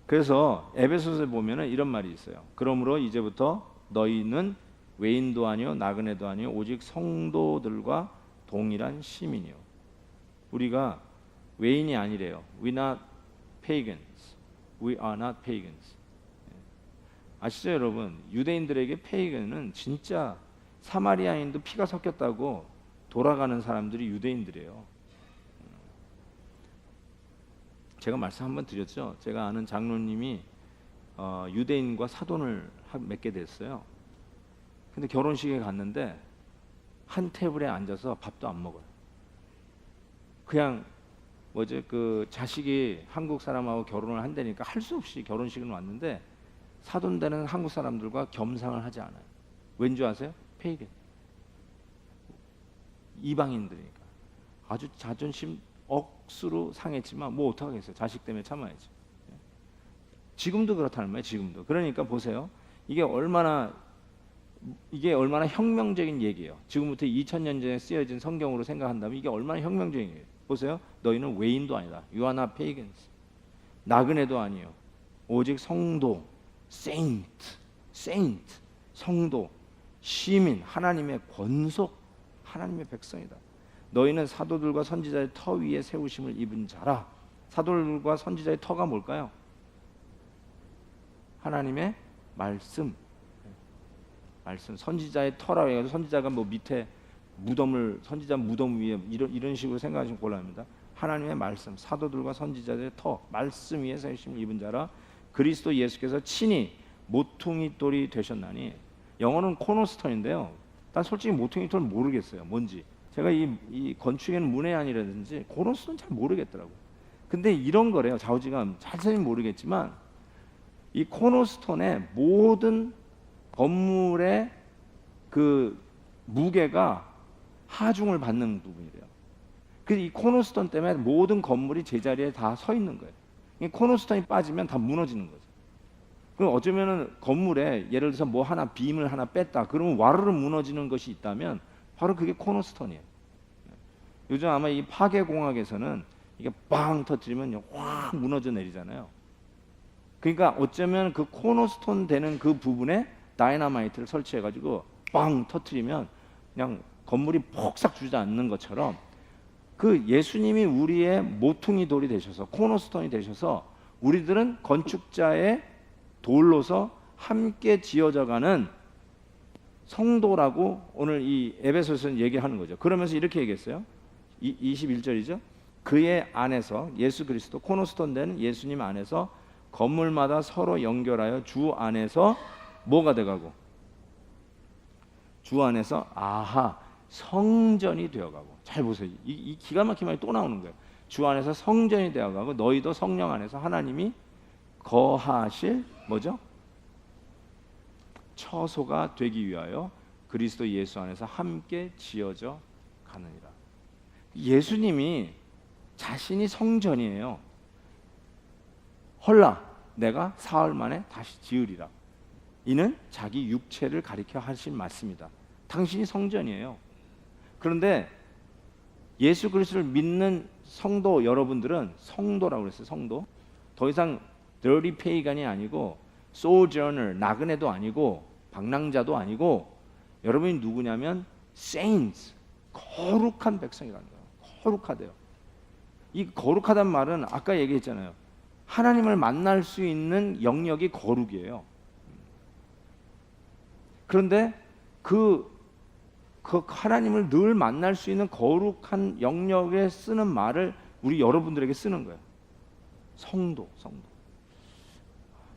Speaker 1: 그래서 에베소서에 보면은 이런 말이 있어요. 그러므로 이제부터 너희는 외인도 아니요 나그네도 아니요 오직 성도들과 동일한 시민이요. 우리가 외인이 아니래요. We not pagans. We are not pagans. 아시죠, 여러분? 유대인들에게 페이건은 진짜 사마리아인도 피가 섞였다고 돌아가는 사람들이 유대인들이에요. 제가 말씀 한번 드렸죠. 제가 아는 장로님이 유대인과 사돈을 맺게 됐어요. 근데 결혼식에 갔는데 한 테이블에 앉아서 밥도 안 먹어요. 그냥 그 자식이 한국 사람하고 결혼을 한다니까 할 수 없이 결혼식은 왔는데 사돈되는 한국 사람들과 겸상을 하지 않아요. 왠지 아세요? 페이건. 이방인들이니까. 아주 자존심 억수로 상했지만 뭐 어떡하겠어요. 자식 때문에 참아야지. 지금도 그렇다는 말이에요. 지금도. 그러니까 보세요. 이게 얼마나 이게 얼마나 혁명적인 얘기예요. 지금부터 2000년 전에 쓰여진 성경으로 생각한다면 이게 얼마나 혁명적인 얘기예요. 보세요. 너희는 외인도 아니다. You are not pagans. 나그네도 아니요. 오직 성도, saint, 성도, 시민, 하나님의 권속, 하나님의 백성이다. 너희는 사도들과 선지자의 터 위에 세우심을 입은 자라. 사도들과 선지자의 터가 뭘까요? 하나님의 말씀. 선지자의 터라고 해서 선지자가 뭐 밑에 무덤을 선지자 무덤 위에 이런 식으로 생각하시면 곤란합니다. 하나님의 말씀, 사도들과 선지자의 터, 말씀 위에 세우심을 입은 자라. 그리스도 예수께서 친히 모퉁이 돌이 되셨나니. 영어는 코너스톤인데요. 난 솔직히 모퉁이 돌 모르겠어요. 뭔지. 제가 이 건축에는 문외한이라든지 코너스톤 잘 모르겠더라고요. 근데 이런 거래요. 좌우지간 자세히는 모르겠지만 이 코너스톤의 모든 건물의 그 무게가 하중을 받는 부분이래요. 그래서 이 코너스톤 때문에 모든 건물이 제자리에 다 서 있는 거예요. 이 코너스톤이 빠지면 다 무너지는 거죠. 그럼 어쩌면은 건물에 예를 들어서 뭐 하나 빔을 하나 뺐다. 그러면 와르르 무너지는 것이 있다면 바로 그게 코너스톤이에요. 요즘 아마 이 파괴공학에서는 이게 빵 터뜨리면 확 무너져 내리잖아요. 그러니까 어쩌면 그 코너스톤 되는 그 부분에 다이너마이트를 설치해가지고 빵 터뜨리면 그냥 건물이 폭삭 주저앉는 것처럼 그 예수님이 우리의 모퉁이 돌이 되셔서 코너스톤이 되셔서 우리들은 건축자의 돌로서 함께 지어져가는 성도라고 오늘 이 에베소서는 얘기하는 거죠. 그러면서 이렇게 얘기했어요. 21절이죠. 그의 안에서 예수 그리스도 코너스톤 되는 예수님 안에서 건물마다 서로 연결하여 주 안에서 뭐가 돼가고 주 안에서 성전이 되어가고. 잘 보세요. 이 기가 막힌 말이 또 나오는 거예요. 주 안에서 성전이 되어가고 너희도 성령 안에서 하나님이 거하실 뭐죠? 처소가 되기 위하여 그리스도 예수 안에서 함께 지어져 가느니라. 예수님이 자신이 성전이에요. 헐라 내가 사흘 만에 다시 지으리라. 이는 자기 육체를 가리켜 하신 말씀이다. 당신이 성전이에요. 그런데 예수 그리스도를 믿는 성도 여러분들은 성도라고 그랬어요. 성도. 더 이상 dirty pagan이 아니고 sojourner, 나그네도 아니고 방랑자도 아니고 여러분이 누구냐면 saints, 거룩한 백성이라는 거예요. 거룩하대요. 이 거룩하다는 말은 아까 얘기했잖아요. 하나님을 만날 수 있는 영역이 거룩이에요. 그런데 그 하나님을 늘 만날 수 있는 거룩한 영역에 쓰는 말을 우리 여러분들에게 쓰는 거예요. 성도.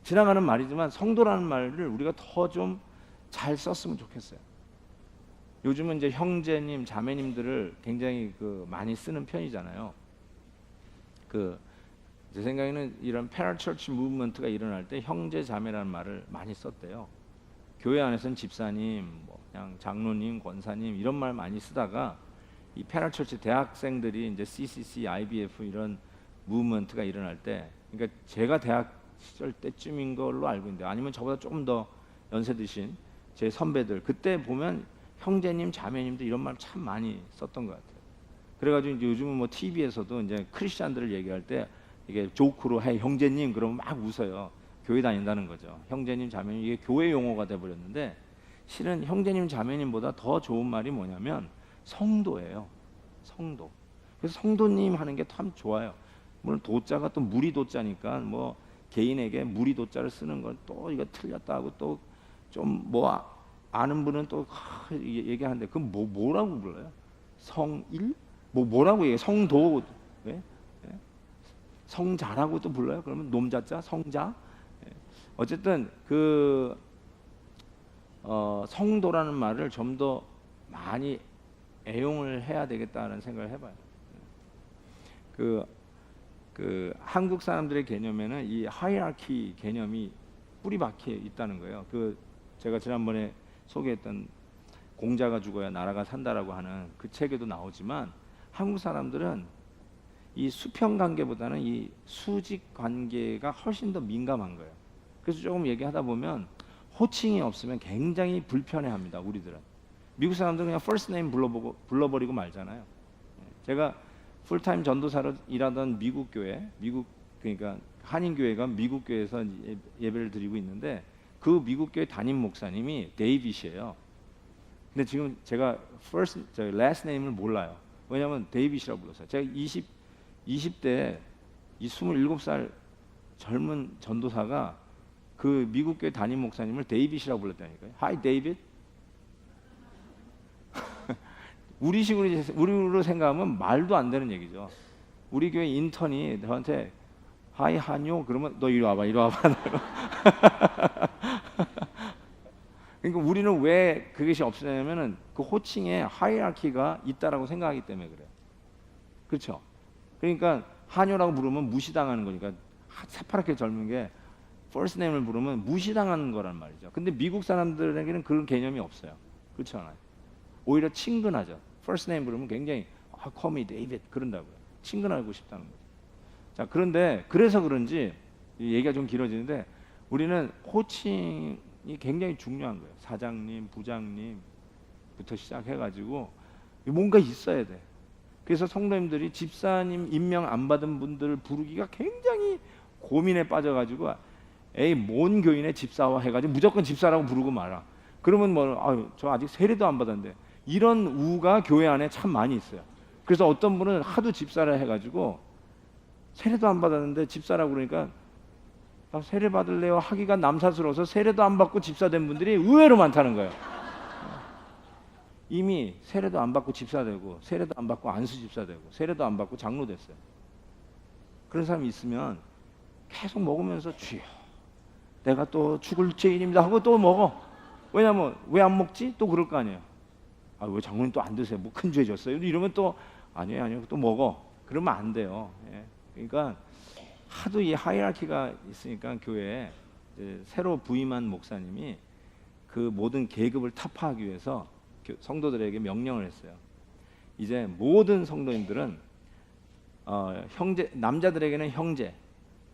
Speaker 1: 지나가는 말이지만 성도라는 말을 우리가 더 좀 잘 썼으면 좋겠어요. 요즘은 이제 형제님, 자매님들을 굉장히 많이 쓰는 편이잖아요. 제 생각에는 이런 패러처치 무브먼트가 일어날 때 형제, 자매라는 말을 많이 썼대요. 교회 안에서는 집사님, 그냥 장로님, 권사님 이런 말 많이 쓰다가 이 패러처치 대학생들이 이제 CCC, IBF 이런 무브먼트가 일어날 때, 그러니까 제가 대학 시절 때쯤인 걸로 알고 있는데 아니면 저보다 조금 더 연세 드신 제 선배들 그때 보면 형제님, 자매님들 이런 말 참 많이 썼던 것 같아요. 그래가지고 이제 요즘은 뭐 TV에서도 이제 크리스찬들을 얘기할 때 이게 조크로 해 형제님 그러면 막 웃어요. 교회 다닌다는 거죠. 형제님, 자매님 이게 교회 용어가 돼버렸는데 실은 형제님, 자매님보다 더 좋은 말이 뭐냐면 성도예요. 성도. 그래서 성도님 하는 게 참 좋아요. 물론 도자가 또 무리 도자니까 뭐 개인에게 무리 도자를 쓰는 건 또 이거 틀렸다 하고 또 좀 뭐 아는 분은 또 얘기하는데 그 뭐라고 불러요? 성일? 뭐라고 얘기해? 성도 왜? 성자라고도 불러요? 그러면 놈자자, 성자. 어쨌든 성도라는 말을 좀 더 많이 애용을 해야 되겠다는 생각을 해봐요. 한국 사람들의 개념에는 이 하이라키 개념이 뿌리박혀 있다는 거예요. 제가 지난번에 소개했던 공자가 죽어야 나라가 산다라고 하는 그 책에도 나오지만 한국 사람들은 이 수평 관계보다는 이 수직 관계가 훨씬 더 민감한 거예요. 그래서 조금 얘기하다 보면 호칭이 없으면 굉장히 불편해합니다. 우리들은 미국 사람들은 그냥 first name 불러버리고 말잖아요. 제가 풀타임 전도사로 일하던 미국 교회, 그러니까 한인 교회가 미국 교회에서 예배를 드리고 있는데 그 미국 교회 담임 목사님이 데이빗이에요. 근데 지금 제가 last name을 몰라요. 왜냐하면 데이빗이라고 불렀어요. 제가 20대 이 27살 젊은 전도사가 그 미국 교회 담임 목사님을 데이빗이라고 불렀다니까요. Hi, David. 우리로 생각하면 말도 안 되는 얘기죠. 우리 교회 인턴이 저한테 Hi, 한요 그러면 너 이리 와봐. 그러니까 우리는 왜 그것이 없으냐면은 그 호칭에 하이라키가 있다라고 생각하기 때문에 그래요. 그렇죠? 그러니까 한요라고 부르면 무시당하는 거니까 새파랗게 젊은 게 first name을 부르면 무시당하는 거란 말이죠. 근데 미국 사람들에게는 그런 개념이 없어요. 그렇지 않아요? 오히려 친근하죠. first name 부르면 굉장히 call me David 그런다고요. 친근하고 싶다는 거죠. 자, 그런데 그래서 그런지 얘기가 좀 길어지는데 우리는 호칭이 굉장히 중요한 거예요. 사장님, 부장님부터 시작해가지고 뭔가 있어야 돼. 그래서 성도님들이 집사님 임명 안 받은 분들 부르기가 굉장히 고민에 빠져가지고 에이 뭔 교인의 집사와 해가지고 무조건 집사라고 부르고 말아. 그러면 뭐 저 아직 세례도 안 받았는데 이런 우가 교회 안에 참 많이 있어요. 그래서 어떤 분은 하도 집사라 해가지고 세례도 안 받았는데 집사라고 그러니까 나 세례 받을래요 하기가 남사스러워서 세례도 안 받고 집사 된 분들이 의외로 많다는 거예요. 이미 세례도 안 받고 집사 되고 세례도 안 받고 안수 집사 되고 세례도 안 받고 장로 됐어요. 그런 사람이 있으면 계속 먹으면서 주여 내가 또 죽을 죄인입니다 하고 또 먹어. 왜냐면 왜 안 먹지? 또 그럴 거 아니에요. 왜 장로님 또 안 드세요? 뭐 큰 죄 졌어요? 이러면 또 아니에요 또 먹어. 그러면 안 돼요. 예. 그러니까 하도 이 하이라키가 있으니까 교회에 새로 부임한 목사님이 그 모든 계급을 타파하기 위해서 성도들에게 명령을 했어요. 이제 모든 성도님들은 형제, 남자들에게는 형제,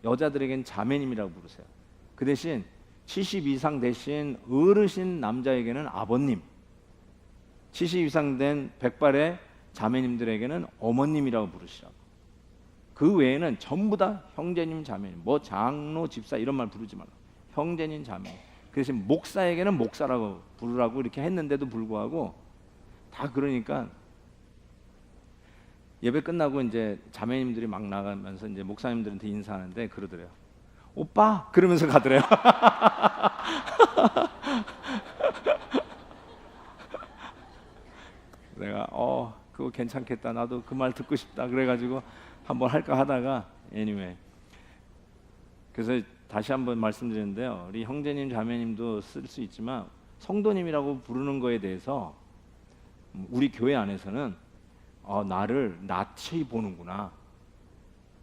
Speaker 1: 여자들에게는 자매님이라고 부르세요. 그 대신 70 이상 되신 어르신 남자에게는 아버님, 70 이상 된 백발의 자매님들에게는 어머님이라고 부르시라고. 그 외에는 전부 다 형제님, 자매님, 뭐 장로, 집사 이런 말 부르지 말라. 형제님, 자매님. 그 대신 목사에게는 목사라고 부르라고 이렇게 했는데도 불구하고 다 그러니까 예배 끝나고 이제 자매님들이 막 나가면서 이제 목사님들한테 인사하는데 그러더래요. 오빠 그러면서 가더래요. 내가 그거 괜찮겠다. 나도 그 말 듣고 싶다. 그래가지고 한번 할까 하다가 anyway. 그래서 다시 한번 말씀드리는데요. 우리 형제님, 자매님도 쓸 수 있지만 성도님이라고 부르는 거에 대해서 우리 교회 안에서는 나를 낯이 보는구나.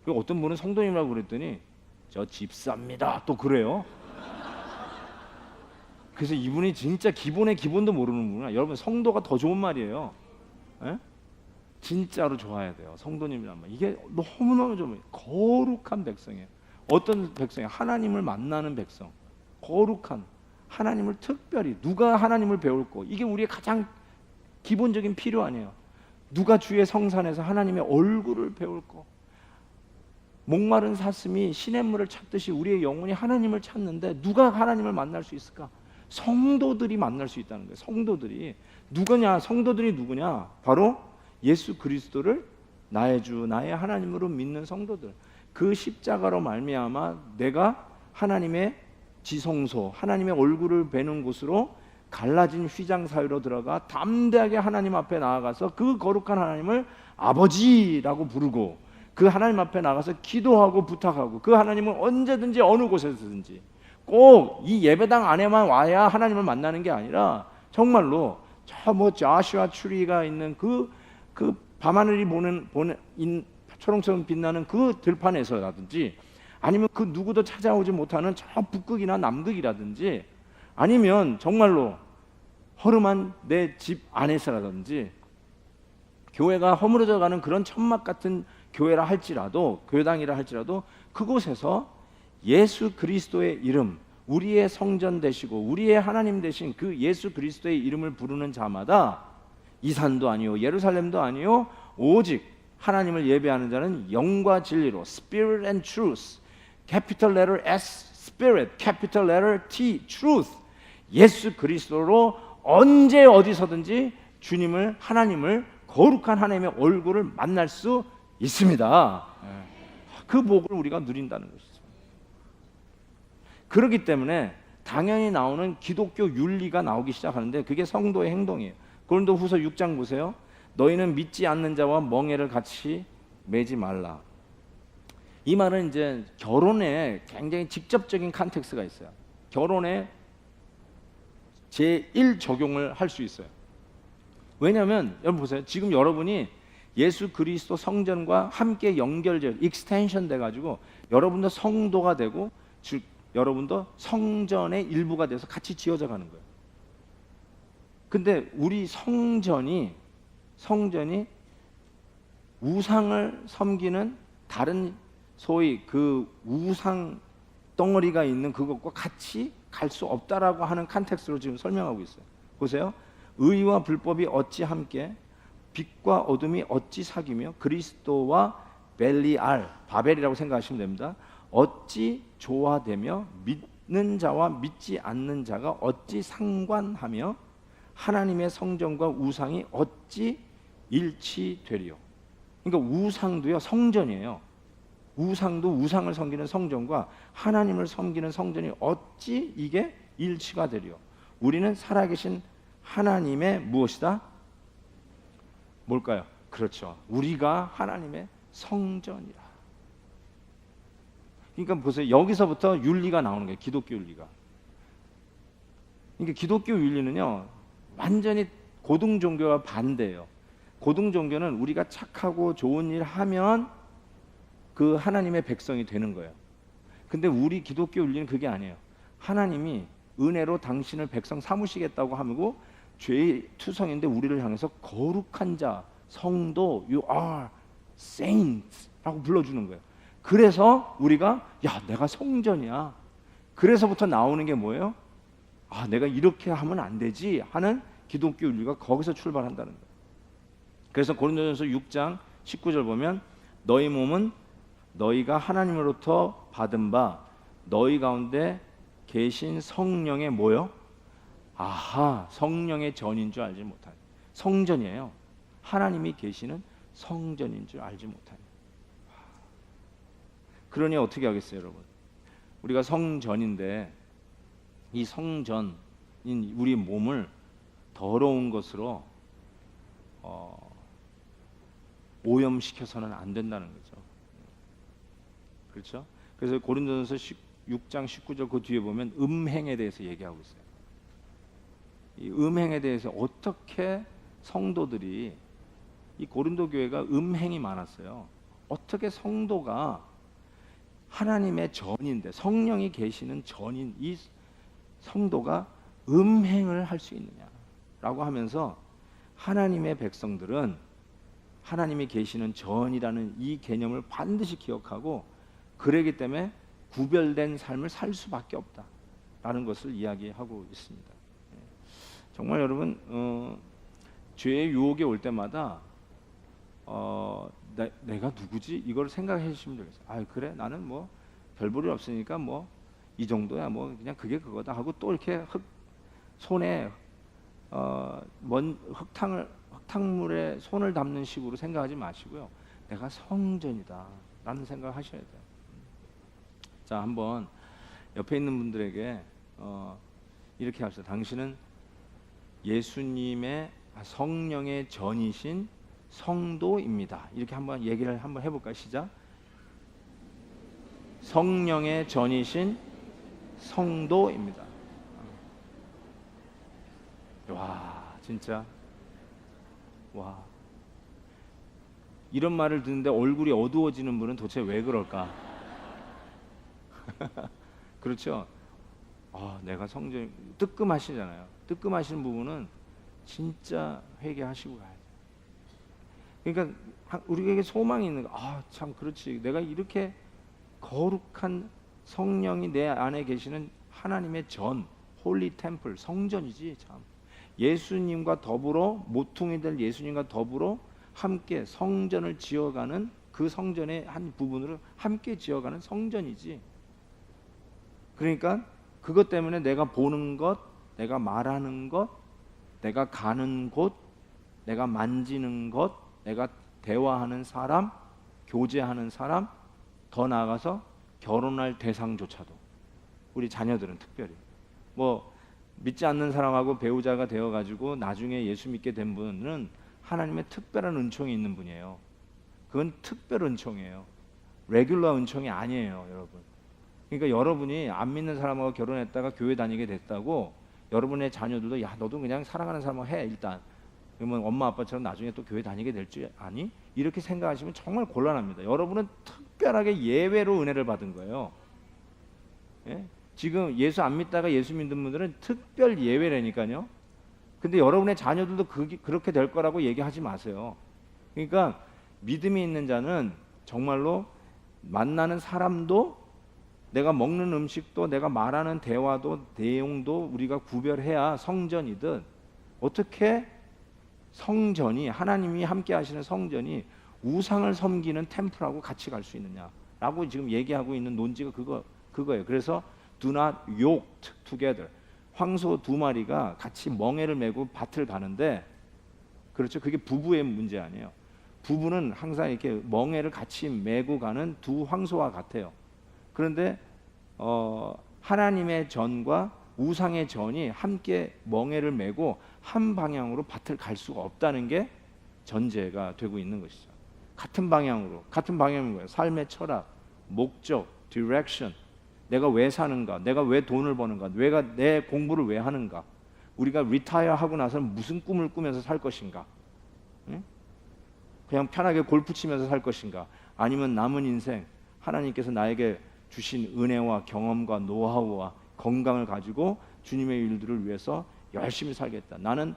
Speaker 1: 그리고 어떤 분은 성도님이라고 그랬더니 저 집사입니다. 또 그래요. 그래서 이분이 진짜 기본의 기본도 모르는구나. 여러분 성도가 더 좋은 말이에요. 에? 진짜로 좋아야 돼요. 성도님이란 말. 이게 너무너무 좀 거룩한 백성이에요. 어떤 백성이에요? 하나님을 만나는 백성. 거룩한 하나님을 특별히 누가 하나님을 배울 거. 이게 우리의 가장 기본적인 필요 아니에요. 누가 주의 성산에서 하나님의 얼굴을 배울 거. 목마른 사슴이 시냇물을 찾듯이 우리의 영혼이 하나님을 찾는데 누가 하나님을 만날 수 있을까? 성도들이 만날 수 있다는 거예요. 성도들이 누구냐? 성도들이 누구냐? 바로 예수 그리스도를 나의 주, 나의 하나님으로 믿는 성도들. 그 십자가로 말미암아 내가 하나님의 지성소, 하나님의 얼굴을 뵈는 곳으로 갈라진 휘장 사이로 들어가 담대하게 하나님 앞에 나아가서 그 거룩한 하나님을 아버지라고 부르고 그 하나님 앞에 나가서 기도하고 부탁하고 그 하나님은 언제든지 어느 곳에서든지 꼭 이 예배당 안에만 와야 하나님을 만나는 게 아니라 정말로 저 뭐 자슈아 추리가 있는 그 밤하늘이 보는 초롱초롱 빛나는 그 들판에서라든지 아니면 그 누구도 찾아오지 못하는 저 북극이나 남극이라든지 아니면 정말로 허름한 내 집 안에서라든지 교회가 허물어져 가는 그런 천막 같은 교회라 할지라도 교회당이라 할지라도 그곳에서 예수 그리스도의 이름 우리의 성전 되시고 우리의 하나님 되신 그 예수 그리스도의 이름을 부르는 자마다 이 산도 아니요 예루살렘도 아니요 오직 하나님을 예배하는 자는 영과 진리로 Spirit and Truth, capital letter S Spirit, capital letter T Truth, 예수 그리스도로 언제 어디서든지 주님을 하나님을 거룩한 하나님의 얼굴을 만날 수 있습니다. 그 복을 우리가 누린다는 것이죠. 그렇기 때문에 당연히 나오는 기독교 윤리가 나오기 시작하는데 그게 성도의 행동이에요. 고린도후서 6장 보세요. 너희는 믿지 않는 자와 멍에를 같이 매지 말라. 이 말은 이제 결혼에 굉장히 직접적인 컨텍스트가 있어요. 결혼에 제1 적용을 할 수 있어요. 왜냐하면 여러분 보세요. 지금 여러분이 예수 그리스도 성전과 함께 연결돼 익스텐션 돼가지고 여러분도 성도가 되고 즉 여러분도 성전의 일부가 돼서 같이 지어져 가는 거예요. 근데 우리 성전이 우상을 섬기는 다른 소위 그 우상 덩어리가 있는 그것과 같이 갈 수 없다라고 하는 컨텍스트로 지금 설명하고 있어요. 보세요. 의와 불법이 어찌 함께 빛과 어둠이 어찌 사귀며 그리스도와 벨리알 바벨이라고 생각하시면 됩니다. 어찌 조화되며 믿는 자와 믿지 않는 자가 어찌 상관하며 하나님의 성전과 우상이 어찌 일치되리요. 그러니까 우상도요 성전이에요. 우상도 우상을 섬기는 성전과 하나님을 섬기는 성전이 어찌 이게 일치가 되리요. 우리는 살아계신 하나님의 무엇이다? 뭘까요? 그렇죠. 우리가 하나님의 성전이라. 그러니까 보세요. 여기서부터 윤리가 나오는 거예요. 기독교 윤리가. 그러니까 기독교 윤리는요 완전히 고등 종교와 반대예요. 고등 종교는 우리가 착하고 좋은 일 하면 그 하나님의 백성이 되는 거예요. 근데 우리 기독교 윤리는 그게 아니에요. 하나님이 은혜로 당신을 백성 삼으시겠다고 하고 죄의 투성인데 우리를 향해서 거룩한 자, 성도, you are saints 라고 불러주는 거예요. 그래서 우리가 야 내가 성전이야. 그래서부터 나오는 게 뭐예요? 아 내가 이렇게 하면 안 되지 하는 기독교 윤리가 거기서 출발한다는 거예요. 그래서 고린도전서 6장 19절 보면 너희 몸은 너희가 하나님으로부터 받은 바 너희 가운데 계신 성령의 뭐요? 아하 성령의 전인 줄 알지 못하니. 성전이에요. 하나님이 계시는 성전인 줄 알지 못하니. 그러니 어떻게 하겠어요 여러분? 우리가 성전인데 이 성전인 우리 몸을 더러운 것으로 오염시켜서는 안 된다는 거죠. 그렇죠? 그래서 고린도전서 6장 19절 그 뒤에 보면 음행에 대해서 얘기하고 있어요. 이 음행에 대해서 어떻게 성도들이 이 고린도 교회가 음행이 많았어요. 어떻게 성도가 하나님의 전인데 성령이 계시는 전인 이 성도가 음행을 할 수 있느냐라고 하면서 하나님의 백성들은 하나님이 계시는 전이라는 이 개념을 반드시 기억하고 그러기 때문에 구별된 삶을 살 수밖에 없다라는 것을 이야기하고 있습니다. 정말 여러분 죄의 유혹이 올 때마다 내가 누구지? 이걸 생각해 주시면 되겠어요. 아 그래 나는 뭐 별 볼일 없으니까 뭐 이 정도야 뭐 그냥 그게 그거다 하고 또 이렇게 손에 흙탕물에 손을 담는 식으로 생각하지 마시고요. 내가 성전이다 라는 생각을 하셔야 돼요. 자 한번 옆에 있는 분들에게 이렇게 합시다. 당신은 예수님의 성령의 전이신 성도입니다. 이렇게 한번 얘기를 한번 해볼까요? 시작. 성령의 전이신 성도입니다. 와 진짜 와 이런 말을 듣는데 얼굴이 어두워지는 분은 도대체 왜 그럴까? 그렇죠? 내가 성전 뜨끔하시잖아요. 뜨끔하시는 부분은 진짜 회개하시고 가야죠. 그러니까 우리에게 소망이 있는 거. 참 그렇지. 내가 이렇게 거룩한 성령이 내 안에 계시는 하나님의 전, 홀리 템플, 성전이지 참. 예수님과 더불어 모퉁이 될 예수님과 더불어 함께 성전을 지어가는 그 성전의 한 부분으로 함께 지어가는 성전이지. 그러니까 그것 때문에 내가 보는 것, 내가 말하는 것, 내가 가는 곳, 내가 만지는 것, 내가 대화하는 사람, 교제하는 사람, 더 나아가서 결혼할 대상조차도 우리 자녀들은 특별히 뭐 믿지 않는 사람하고 배우자가 되어가지고 나중에 예수 믿게 된 분은 하나님의 특별한 은총이 있는 분이에요. 그건 특별 은총이에요. 레귤러 은총이 아니에요, 여러분. 그러니까 여러분이 안 믿는 사람하고 결혼했다가 교회 다니게 됐다고 여러분의 자녀들도 야 너도 그냥 사랑하는 사람하고 해 일단 그러면 엄마 아빠처럼 나중에 또 교회 다니게 될 줄 아니? 이렇게 생각하시면 정말 곤란합니다. 여러분은 특별하게 예외로 은혜를 받은 거예요. 예? 지금 예수 안 믿다가 예수 믿는 분들은 특별 예외라니까요. 근데 여러분의 자녀들도 그렇게 될 거라고 얘기하지 마세요. 그러니까 믿음이 있는 자는 정말로 만나는 사람도 내가 먹는 음식도 내가 말하는 대화도 내용도 우리가 구별해야 성전이든 어떻게 성전이 하나님이 함께 하시는 성전이 우상을 섬기는 템플하고 같이 갈 수 있느냐라고 지금 얘기하고 있는 논지가 그거예요. 그래서 do not yoked together. 황소 두 마리가 같이 멍에를 메고 밭을 가는데 그렇죠. 그게 부부의 문제 아니에요. 부부는 항상 이렇게 멍에를 같이 메고 가는 두 황소와 같아요. 그런데 하나님의 전과 우상의 전이 함께 멍에를 메고 한 방향으로 밭을 갈 수가 없다는 게 전제가 되고 있는 것이죠. 같은 방향인 거예요. 삶의 철학, 목적, 디렉션. 내가 왜 사는가? 내가 왜 돈을 버는가? 내가 내 공부를 왜 하는가? 우리가 리타이어 하고 나서는 무슨 꿈을 꾸면서 살 것인가? 응? 그냥 편하게 골프 치면서 살 것인가? 아니면 남은 인생 하나님께서 나에게 주신 은혜와 경험과 노하우와 건강을 가지고 주님의 일들을 위해서 열심히 살겠다. 나는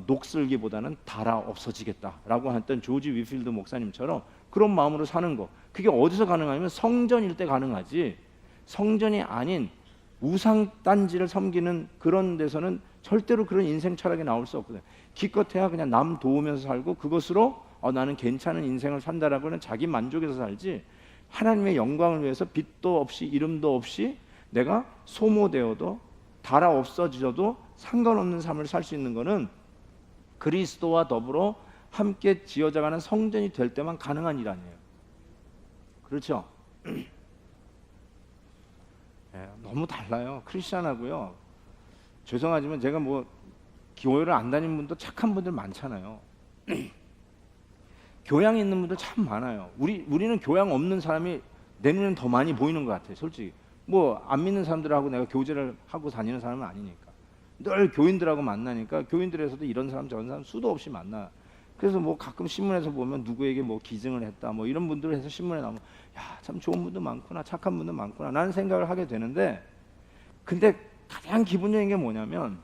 Speaker 1: 녹슬기보다는 달아 없어지겠다라고 했던 조지 위필드 목사님처럼 그런 마음으로 사는 거. 그게 어디서 가능하냐면 성전일 때 가능하지. 성전이 아닌 우상 단지를 섬기는 그런 데서는 절대로 그런 인생 철학이 나올 수 없거든요. 기껏해야 그냥 남 도우면서 살고 그것으로 나는 괜찮은 인생을 산다라고는 자기 만족에서 살지. 하나님의 영광을 위해서 빛도 없이 이름도 없이 내가 소모되어도 달아 없어져도 상관없는 삶을 살 수 있는 것은 그리스도와 더불어 함께 지어져가는 성전이 될 때만 가능한 일 아니에요. 그렇죠? 네, 너무 달라요. 크리스찬하고요. 죄송하지만 제가 뭐 교회를 안 다니는 분도 착한 분들 많잖아요. 교양 있는 분들 참 많아요. 우리는 교양 없는 사람이 내 눈에는 더 많이 보이는 것 같아요. 솔직히 뭐 안 믿는 사람들하고 내가 교제를 하고 다니는 사람은 아니니까 늘 교인들하고 만나니까 교인들에서도 이런 사람 저런 사람 수도 없이 만나. 그래서 뭐 가끔 신문에서 보면 누구에게 뭐 기증을 했다 뭐 이런 분들 해서 신문에 나오면 야, 참 좋은 분도 많구나 착한 분도 많구나 라는 생각을 하게 되는데 근데 가장 기본적인 게 뭐냐면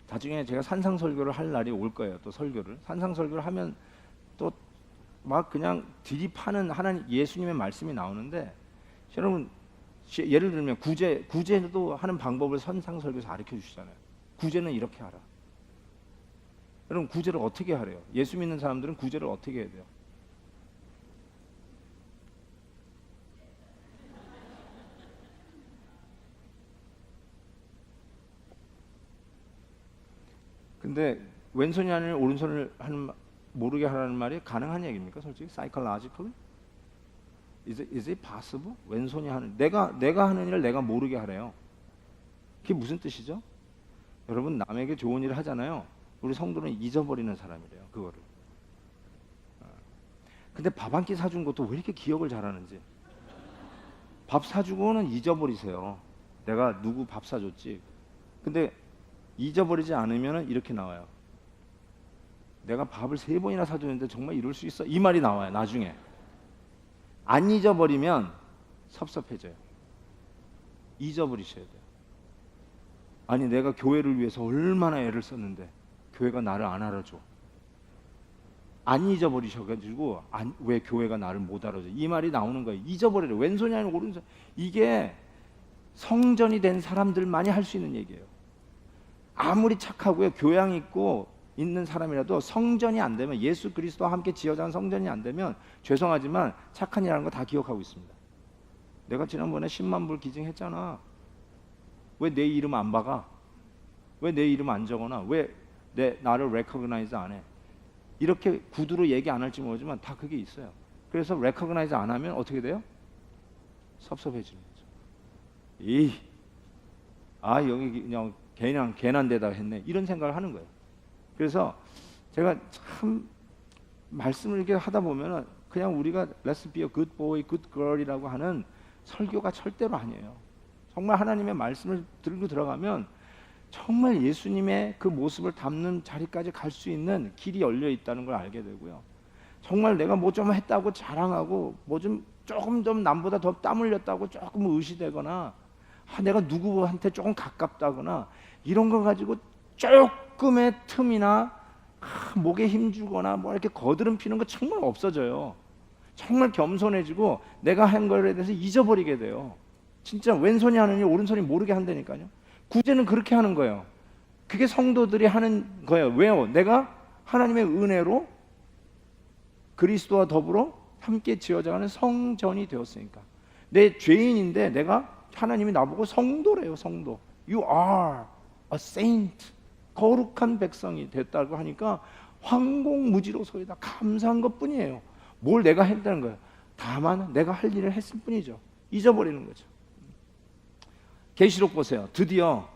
Speaker 1: 나중에 제가 산상설교를 할 날이 올 거예요. 또 설교를 산상설교를 하면 또 막 그냥 들이파는 하나님 예수님의 말씀이 나오는데 여러분 예를 들면 구제도 하는 방법을 산상설교에서 가르쳐 주시잖아요. 구제는 이렇게 하라. 여러분 구제를 어떻게 하래요? 예수 믿는 사람들은 구제를 어떻게 해야 돼요? 근데 왼손이 아니라 오른손을 모르게 하라는 말이 가능한 얘기입니까? 솔직히 psychologically? Is it possible? 왼손이 하는 내가 하는 일을 내가 모르게 하래요. 그게 무슨 뜻이죠? 여러분 남에게 좋은 일을 하잖아요. 우리 성도는 잊어버리는 사람이래요. 그거를. 근데 밥 한 끼 사준 것도 왜 이렇게 기억을 잘하는지. 밥 사주고는 잊어버리세요. 내가 누구 밥 사줬지. 근데 잊어버리지 않으면 이렇게 나와요. 내가 밥을 3번이나 사줬는데 정말 이럴 수 있어? 이 말이 나와요. 나중에. 안 잊어버리면 섭섭해져요. 잊어버리셔야 돼요. 아니 내가 교회를 위해서 얼마나 애를 썼는데 교회가 나를 안 알아줘. 안 잊어버리셔가지고 왜 교회가 나를 못 알아줘. 이 말이 나오는 거예요. 잊어버리래. 왼손이 아니고 오른손. 이게 성전이 된 사람들만이 할 수 있는 얘기예요. 아무리 착하고요, 교양 있고 있는 사람이라도 성전이 안 되면, 예수 그리스도와 함께 지어진 성전이 안 되면, 죄송하지만 착한 일하는 거 다 기억하고 있습니다. 내가 지난번에 10만 불 기증했잖아. 왜 내 이름 안 박아? 왜 내 이름 안 적어놔? 왜 나를 recognize 안 해? 이렇게 구두로 얘기 안 할지 모르지만 다 그게 있어요. 그래서 recognize 안 하면 어떻게 돼요? 섭섭해지는 거죠. 여기 그냥 괜한 데다 했네, 이런 생각을 하는 거예요. 그래서 제가 참 말씀을 이렇게 하다 보면은 그냥 우리가 Let's be a good boy, good girl이라고 하는 설교가 절대로 아니에요. 정말 하나님의 말씀을 들고 들어가면 정말 예수님의 그 모습을 담는 자리까지 갈 수 있는 길이 열려 있다는 걸 알게 되고요. 정말 내가 뭐 좀 했다고 자랑하고, 뭐 좀 조금 좀 남보다 더 땀 흘렸다고 조금 의시되거나, 내가 누구한테 조금 가깝다거나, 이런 거 가지고 조금의 틈이나 목에 힘주거나 뭐 이렇게 거드름 피는 거 정말 없어져요. 정말 겸손해지고 내가 한 거에 대해서 잊어버리게 돼요. 진짜 왼손이 하느니 오른손이 모르게 한다니까요. 구제는 그렇게 하는 거예요. 그게 성도들이 하는 거예요. 왜요? 내가 하나님의 은혜로 그리스도와 더불어 함께 지어져가는 성전이 되었으니까. 내 죄인인데 내가, 하나님이 나보고 성도래요. 성도. You are a saint. 거룩한 백성이 됐다고 하니까 황공무지로소이다. 감사한 것뿐이에요. 뭘 내가 했다는 거예요. 다만 내가 할 일을 했을 뿐이죠. 잊어버리는 거죠. 계시록 보세요. 드디어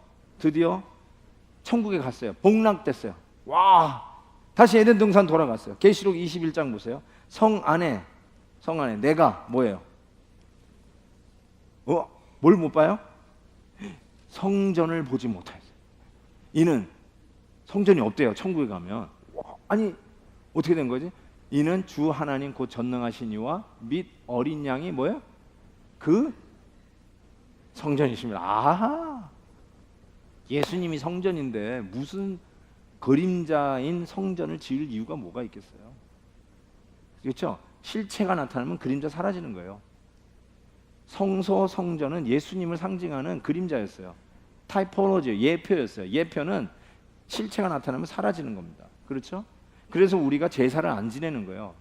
Speaker 1: 천국에 갔어요. 복락됐어요. 와, 다시 에덴 동산 돌아갔어요. 계시록 21장 보세요. 성 안에 내가 뭐예요? 뭘 못 봐요? 성전을 보지 못하였어요. 이는 성전이 없대요. 천국에 가면. 아니, 어떻게 된 거지? 이는 주 하나님 곧 전능하신 이와 및 어린 양이 뭐예요? 그 성전이십니다. 아하, 예수님이 성전인데 무슨 그림자인 성전을 지을 이유가 뭐가 있겠어요? 그렇죠? 실체가 나타나면 그림자 사라지는 거예요. 성소, 성전은 예수님을 상징하는 그림자였어요. 타이포로지, 예표였어요. 예표는 실체가 나타나면 사라지는 겁니다. 그렇죠? 그래서 우리가 제사를 안 지내는 거예요.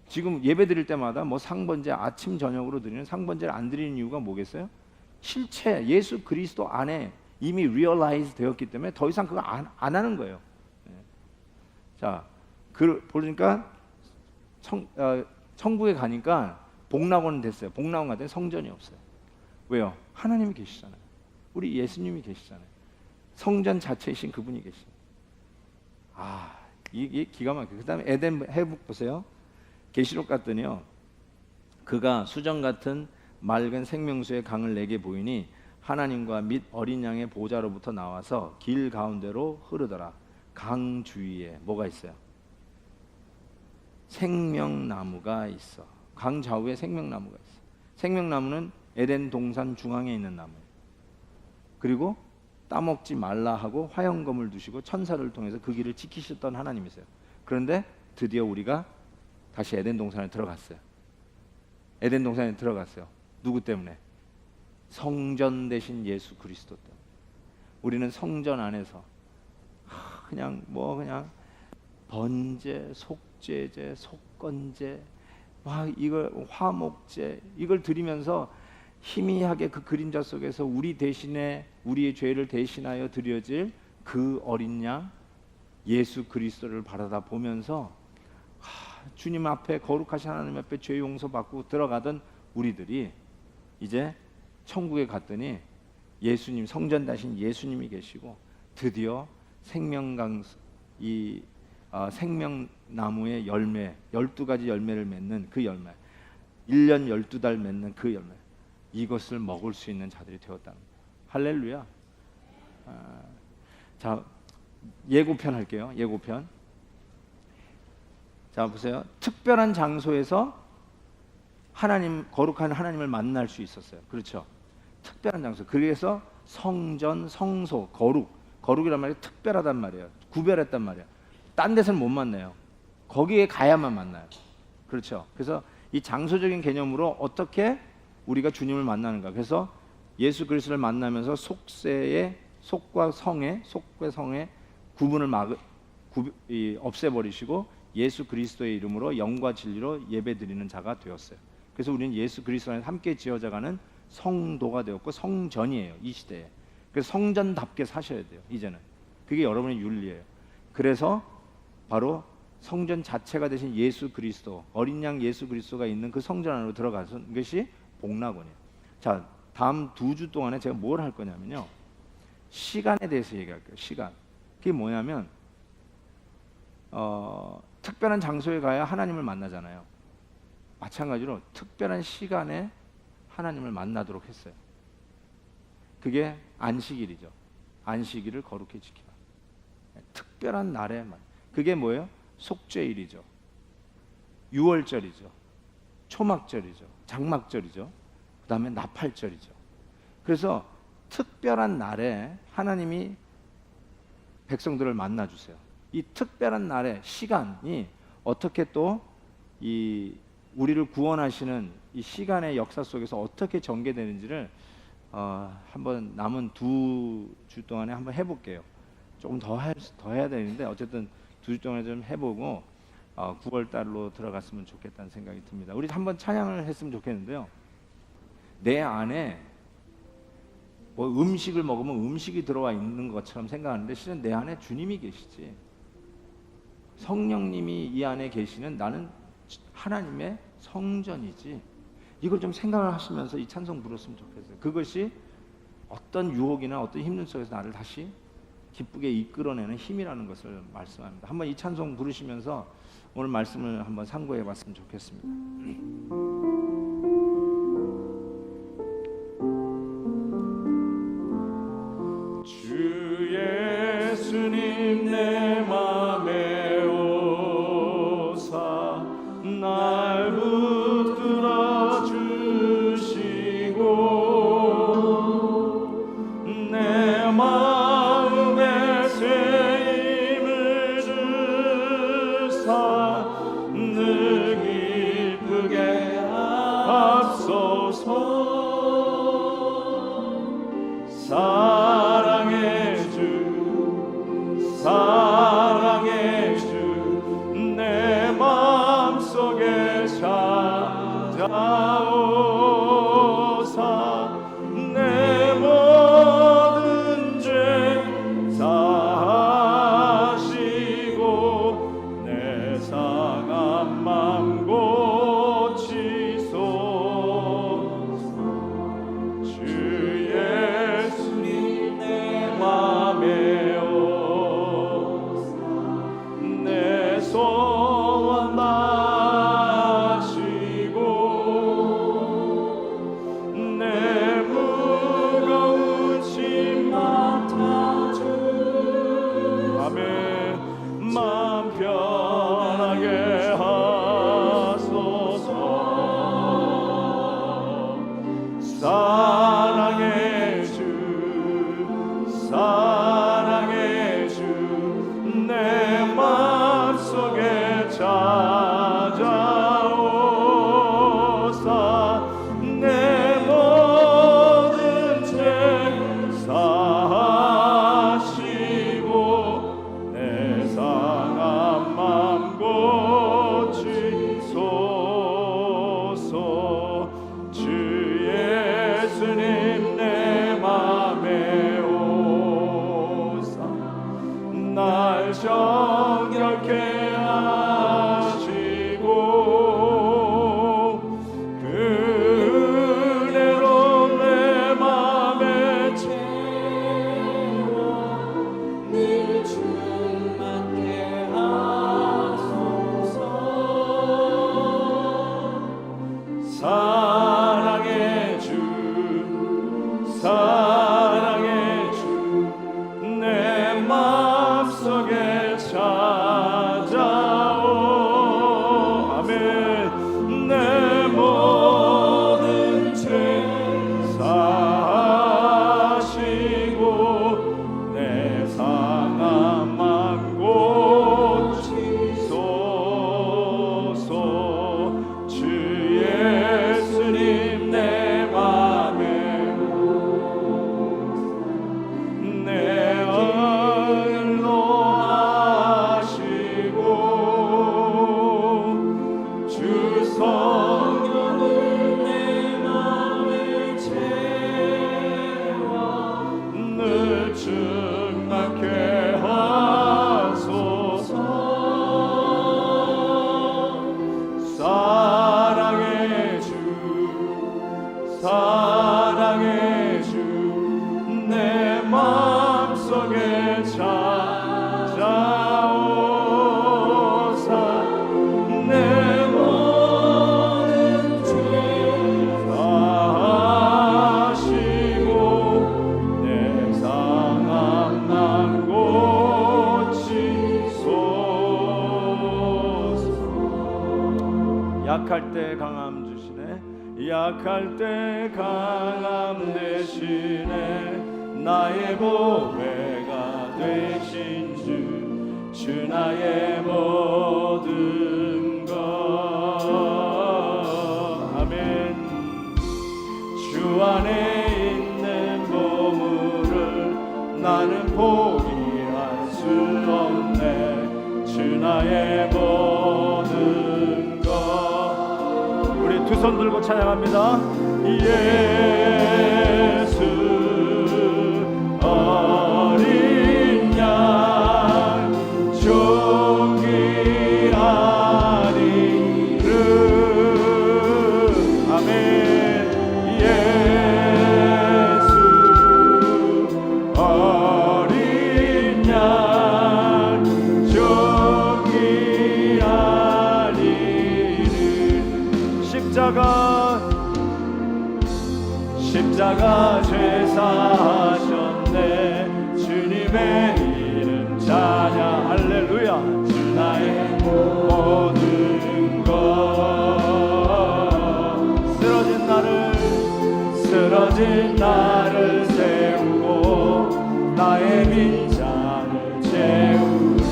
Speaker 1: 지금 예배 드릴 때마다 뭐 상번제, 아침 저녁으로 드리는 상번제를 안 드리는 이유가 뭐겠어요? 실체, 예수 그리스도 안에 이미 리얼라이즈 되었기 때문에 더 이상 그거 안 하는 거예요. 자, 보니까 천국에 가니까 복락원은 됐어요. 복락원 같은 성전이 없어요. 왜요? 하나님이 계시잖아요. 우리 예수님이 계시잖아요. 성전 자체이신 그분이 계시잖아요. 이게 기가 막혀요. 그 다음에 에덴 해북 보세요. 계시록 갔더니요, 그가 수정 같은 맑은 생명수의 강을 내게 보이니 하나님과 및 어린 양의 보좌로부터 나와서 길 가운데로 흐르더라. 강 주위에 뭐가 있어요? 생명나무가 있어. 강 좌우에 생명나무가 있어. 생명나무는 에덴 동산 중앙에 있는 나무예요. 그리고 따먹지 말라 하고 화영검을 두시고 천사를 통해서 그 길을 지키셨던 하나님이세요. 그런데 드디어 우리가 다시 에덴 동산에 들어갔어요. 에덴 동산에 들어갔어요. 누구 때문에? 성전 대신 예수 그리스도 때문에. 우리는 성전 안에서 그냥 번제, 속죄제, 속건제, 이걸 화목제, 이걸 드리면서 희미하게 그 그림자 속에서 우리 대신에 우리의 죄를 대신하여 드려질 그 어린 양 예수 그리스도를 바라다 보면서 주님 앞에, 거룩하신 하나님 앞에 죄 용서받고 들어가던 우리들이 이제 천국에 갔더니 예수님, 성전 대신 예수님이 계시고 드디어 생명나무의 열매, 12가지 열매를 맺는 그 열매, 1년 12달 맺는 그 열매, 이것을 먹을 수 있는 자들이 되었다는 거예요. 할렐루야. 자, 예고편 할게요. 예고편. 자, 보세요. 특별한 장소에서 거룩한 하나님을 만날 수 있었어요. 그렇죠? 특별한 장소. 그래서 성전, 성소, 거룩이란 말이 특별하단 말이에요. 구별했단 말이에요. 딴 데서는 못 만나요. 거기에 가야만 만나요. 그렇죠? 그래서 이 장소적인 개념으로 어떻게 우리가 주님을 만나는가. 그래서 예수 그리스도를 만나면서 속과 성의 구분을 없애버리시고 예수 그리스도의 이름으로 영과 진리로 예배드리는 자가 되었어요. 그래서 우리는 예수 그리스도 안에 함께 지어져가는 성도가 되었고 성전이에요, 이 시대에. 그래서 성전답게 사셔야 돼요, 이제는. 그게 여러분의 윤리예요. 그래서 바로 성전 자체가 되신 예수 그리스도, 어린 양 예수 그리스도가 있는 그 성전 안으로 들어가는 것이 복락원이에요. 자, 다음 2주 동안에 제가 뭘 할 거냐면요, 시간에 대해서 얘기할게요. 시간. 그게 뭐냐면 특별한 장소에 가야 하나님을 만나잖아요. 마찬가지로 특별한 시간에 하나님을 만나도록 했어요. 그게 안식일이죠. 안식일을 거룩히 지키라. 특별한 날에만. 그게 뭐예요? 속죄일이죠. 유월절이죠. 초막절이죠. 장막절이죠. 그 다음에 나팔절이죠. 그래서 특별한 날에 하나님이 백성들을 만나주세요. 이 특별한 날의 시간이 어떻게 또 이 우리를 구원하시는 이 시간의 역사 속에서 어떻게 전개되는지를 한번 남은 2주 동안에 한번 해볼게요. 조금 더 해야 되는데 어쨌든 2주 동안에 좀 해보고 9월 달로 들어갔으면 좋겠다는 생각이 듭니다. 우리 한번 찬양을 했으면 좋겠는데요. 내 안에 뭐 음식을 먹으면 음식이 들어와 있는 것처럼 생각하는데 실은 내 안에 주님이 계시지. 성령님이 이 안에 계시는 나는 하나님의 성전이지. 이걸 좀 생각을 하시면서 이 찬송 부르셨으면 좋겠어요. 그것이 어떤 유혹이나 어떤 힘든 속에서 나를 다시 기쁘게 이끌어내는 힘이라는 것을 말씀합니다. 한번 이 찬송 부르시면서 오늘 말씀을 한번 상고해 봤으면 좋겠습니다.
Speaker 2: 주 예수님 내 맘에 오사 날 붙들어 주시고 내 마음에 새 힘을 주사 늘 기쁘게 앞서서 사랑의 주 내 마음속에 찾아오사 내 모든 죄 사하시고 내 상한 맘 고치소서. 주 예수님 내 맘에 오사 내 소원 마시고 내 무거운 짐 맡아주. 아멘. 마음 편하게 하소서. 사랑의 주 내 마음속에 찾아오사 내 모든 죄 사하시고 내 상한 맘 고치소서. 주 예수님 내 맘에 오사 날 정결케 하시고 그 은혜로 내 맘에 채워 늘 충만케 하소서. 사랑의 주 내 마음속에 찾아오
Speaker 1: 약할 때 강함 주시네. 약할 때 강함 대신에 나의 보배가 되신 주 나의 모든 것. 아멘. 주 안에 있는 보물을 나는 포기할 수 없네. 주 나의 모든 것. 우리 두 손 들고 찬양합니다. 예수 어린 양 존귀하리르. 아멘. 예수 어린 양 존귀하리르. 십자가 죄사하셨네. 주님의 이름 찬양. 할렐루야. 주 나의 모든 것. 쓰러진 나를 세우고 나의 빈장을 채우네.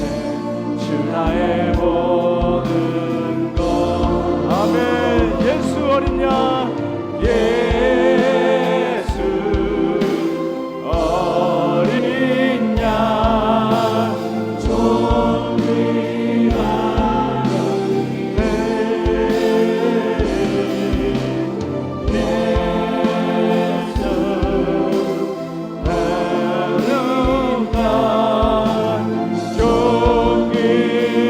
Speaker 1: 주 나의 모든 것. 아멘. 예수 어린 양. 예수 어린 양 존귀하네. 예수 어린 양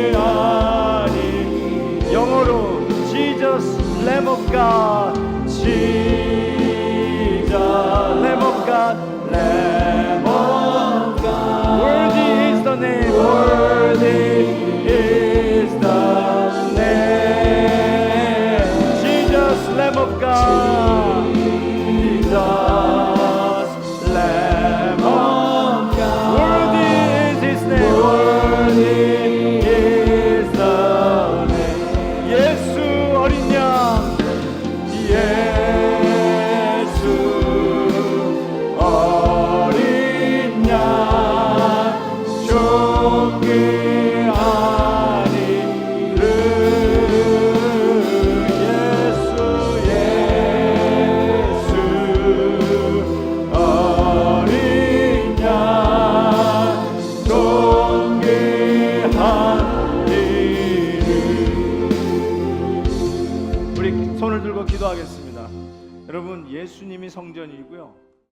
Speaker 1: 존귀하니. 영어로 Jesus Lamb of God. Jesus, Lamb of God, Lamb of God. Worthy is the name, worthy is the name. Jesus, Lamb of God, Jesus, Lamb of God. Worthy is His name, worthy is the name. 예수 어린 양. 예수 어린 양 존귀하리르. 예수 어린 양 존귀하리르. 우리 손을 들고 기도하겠습니다. 여러분, 예수님이 성전이고요.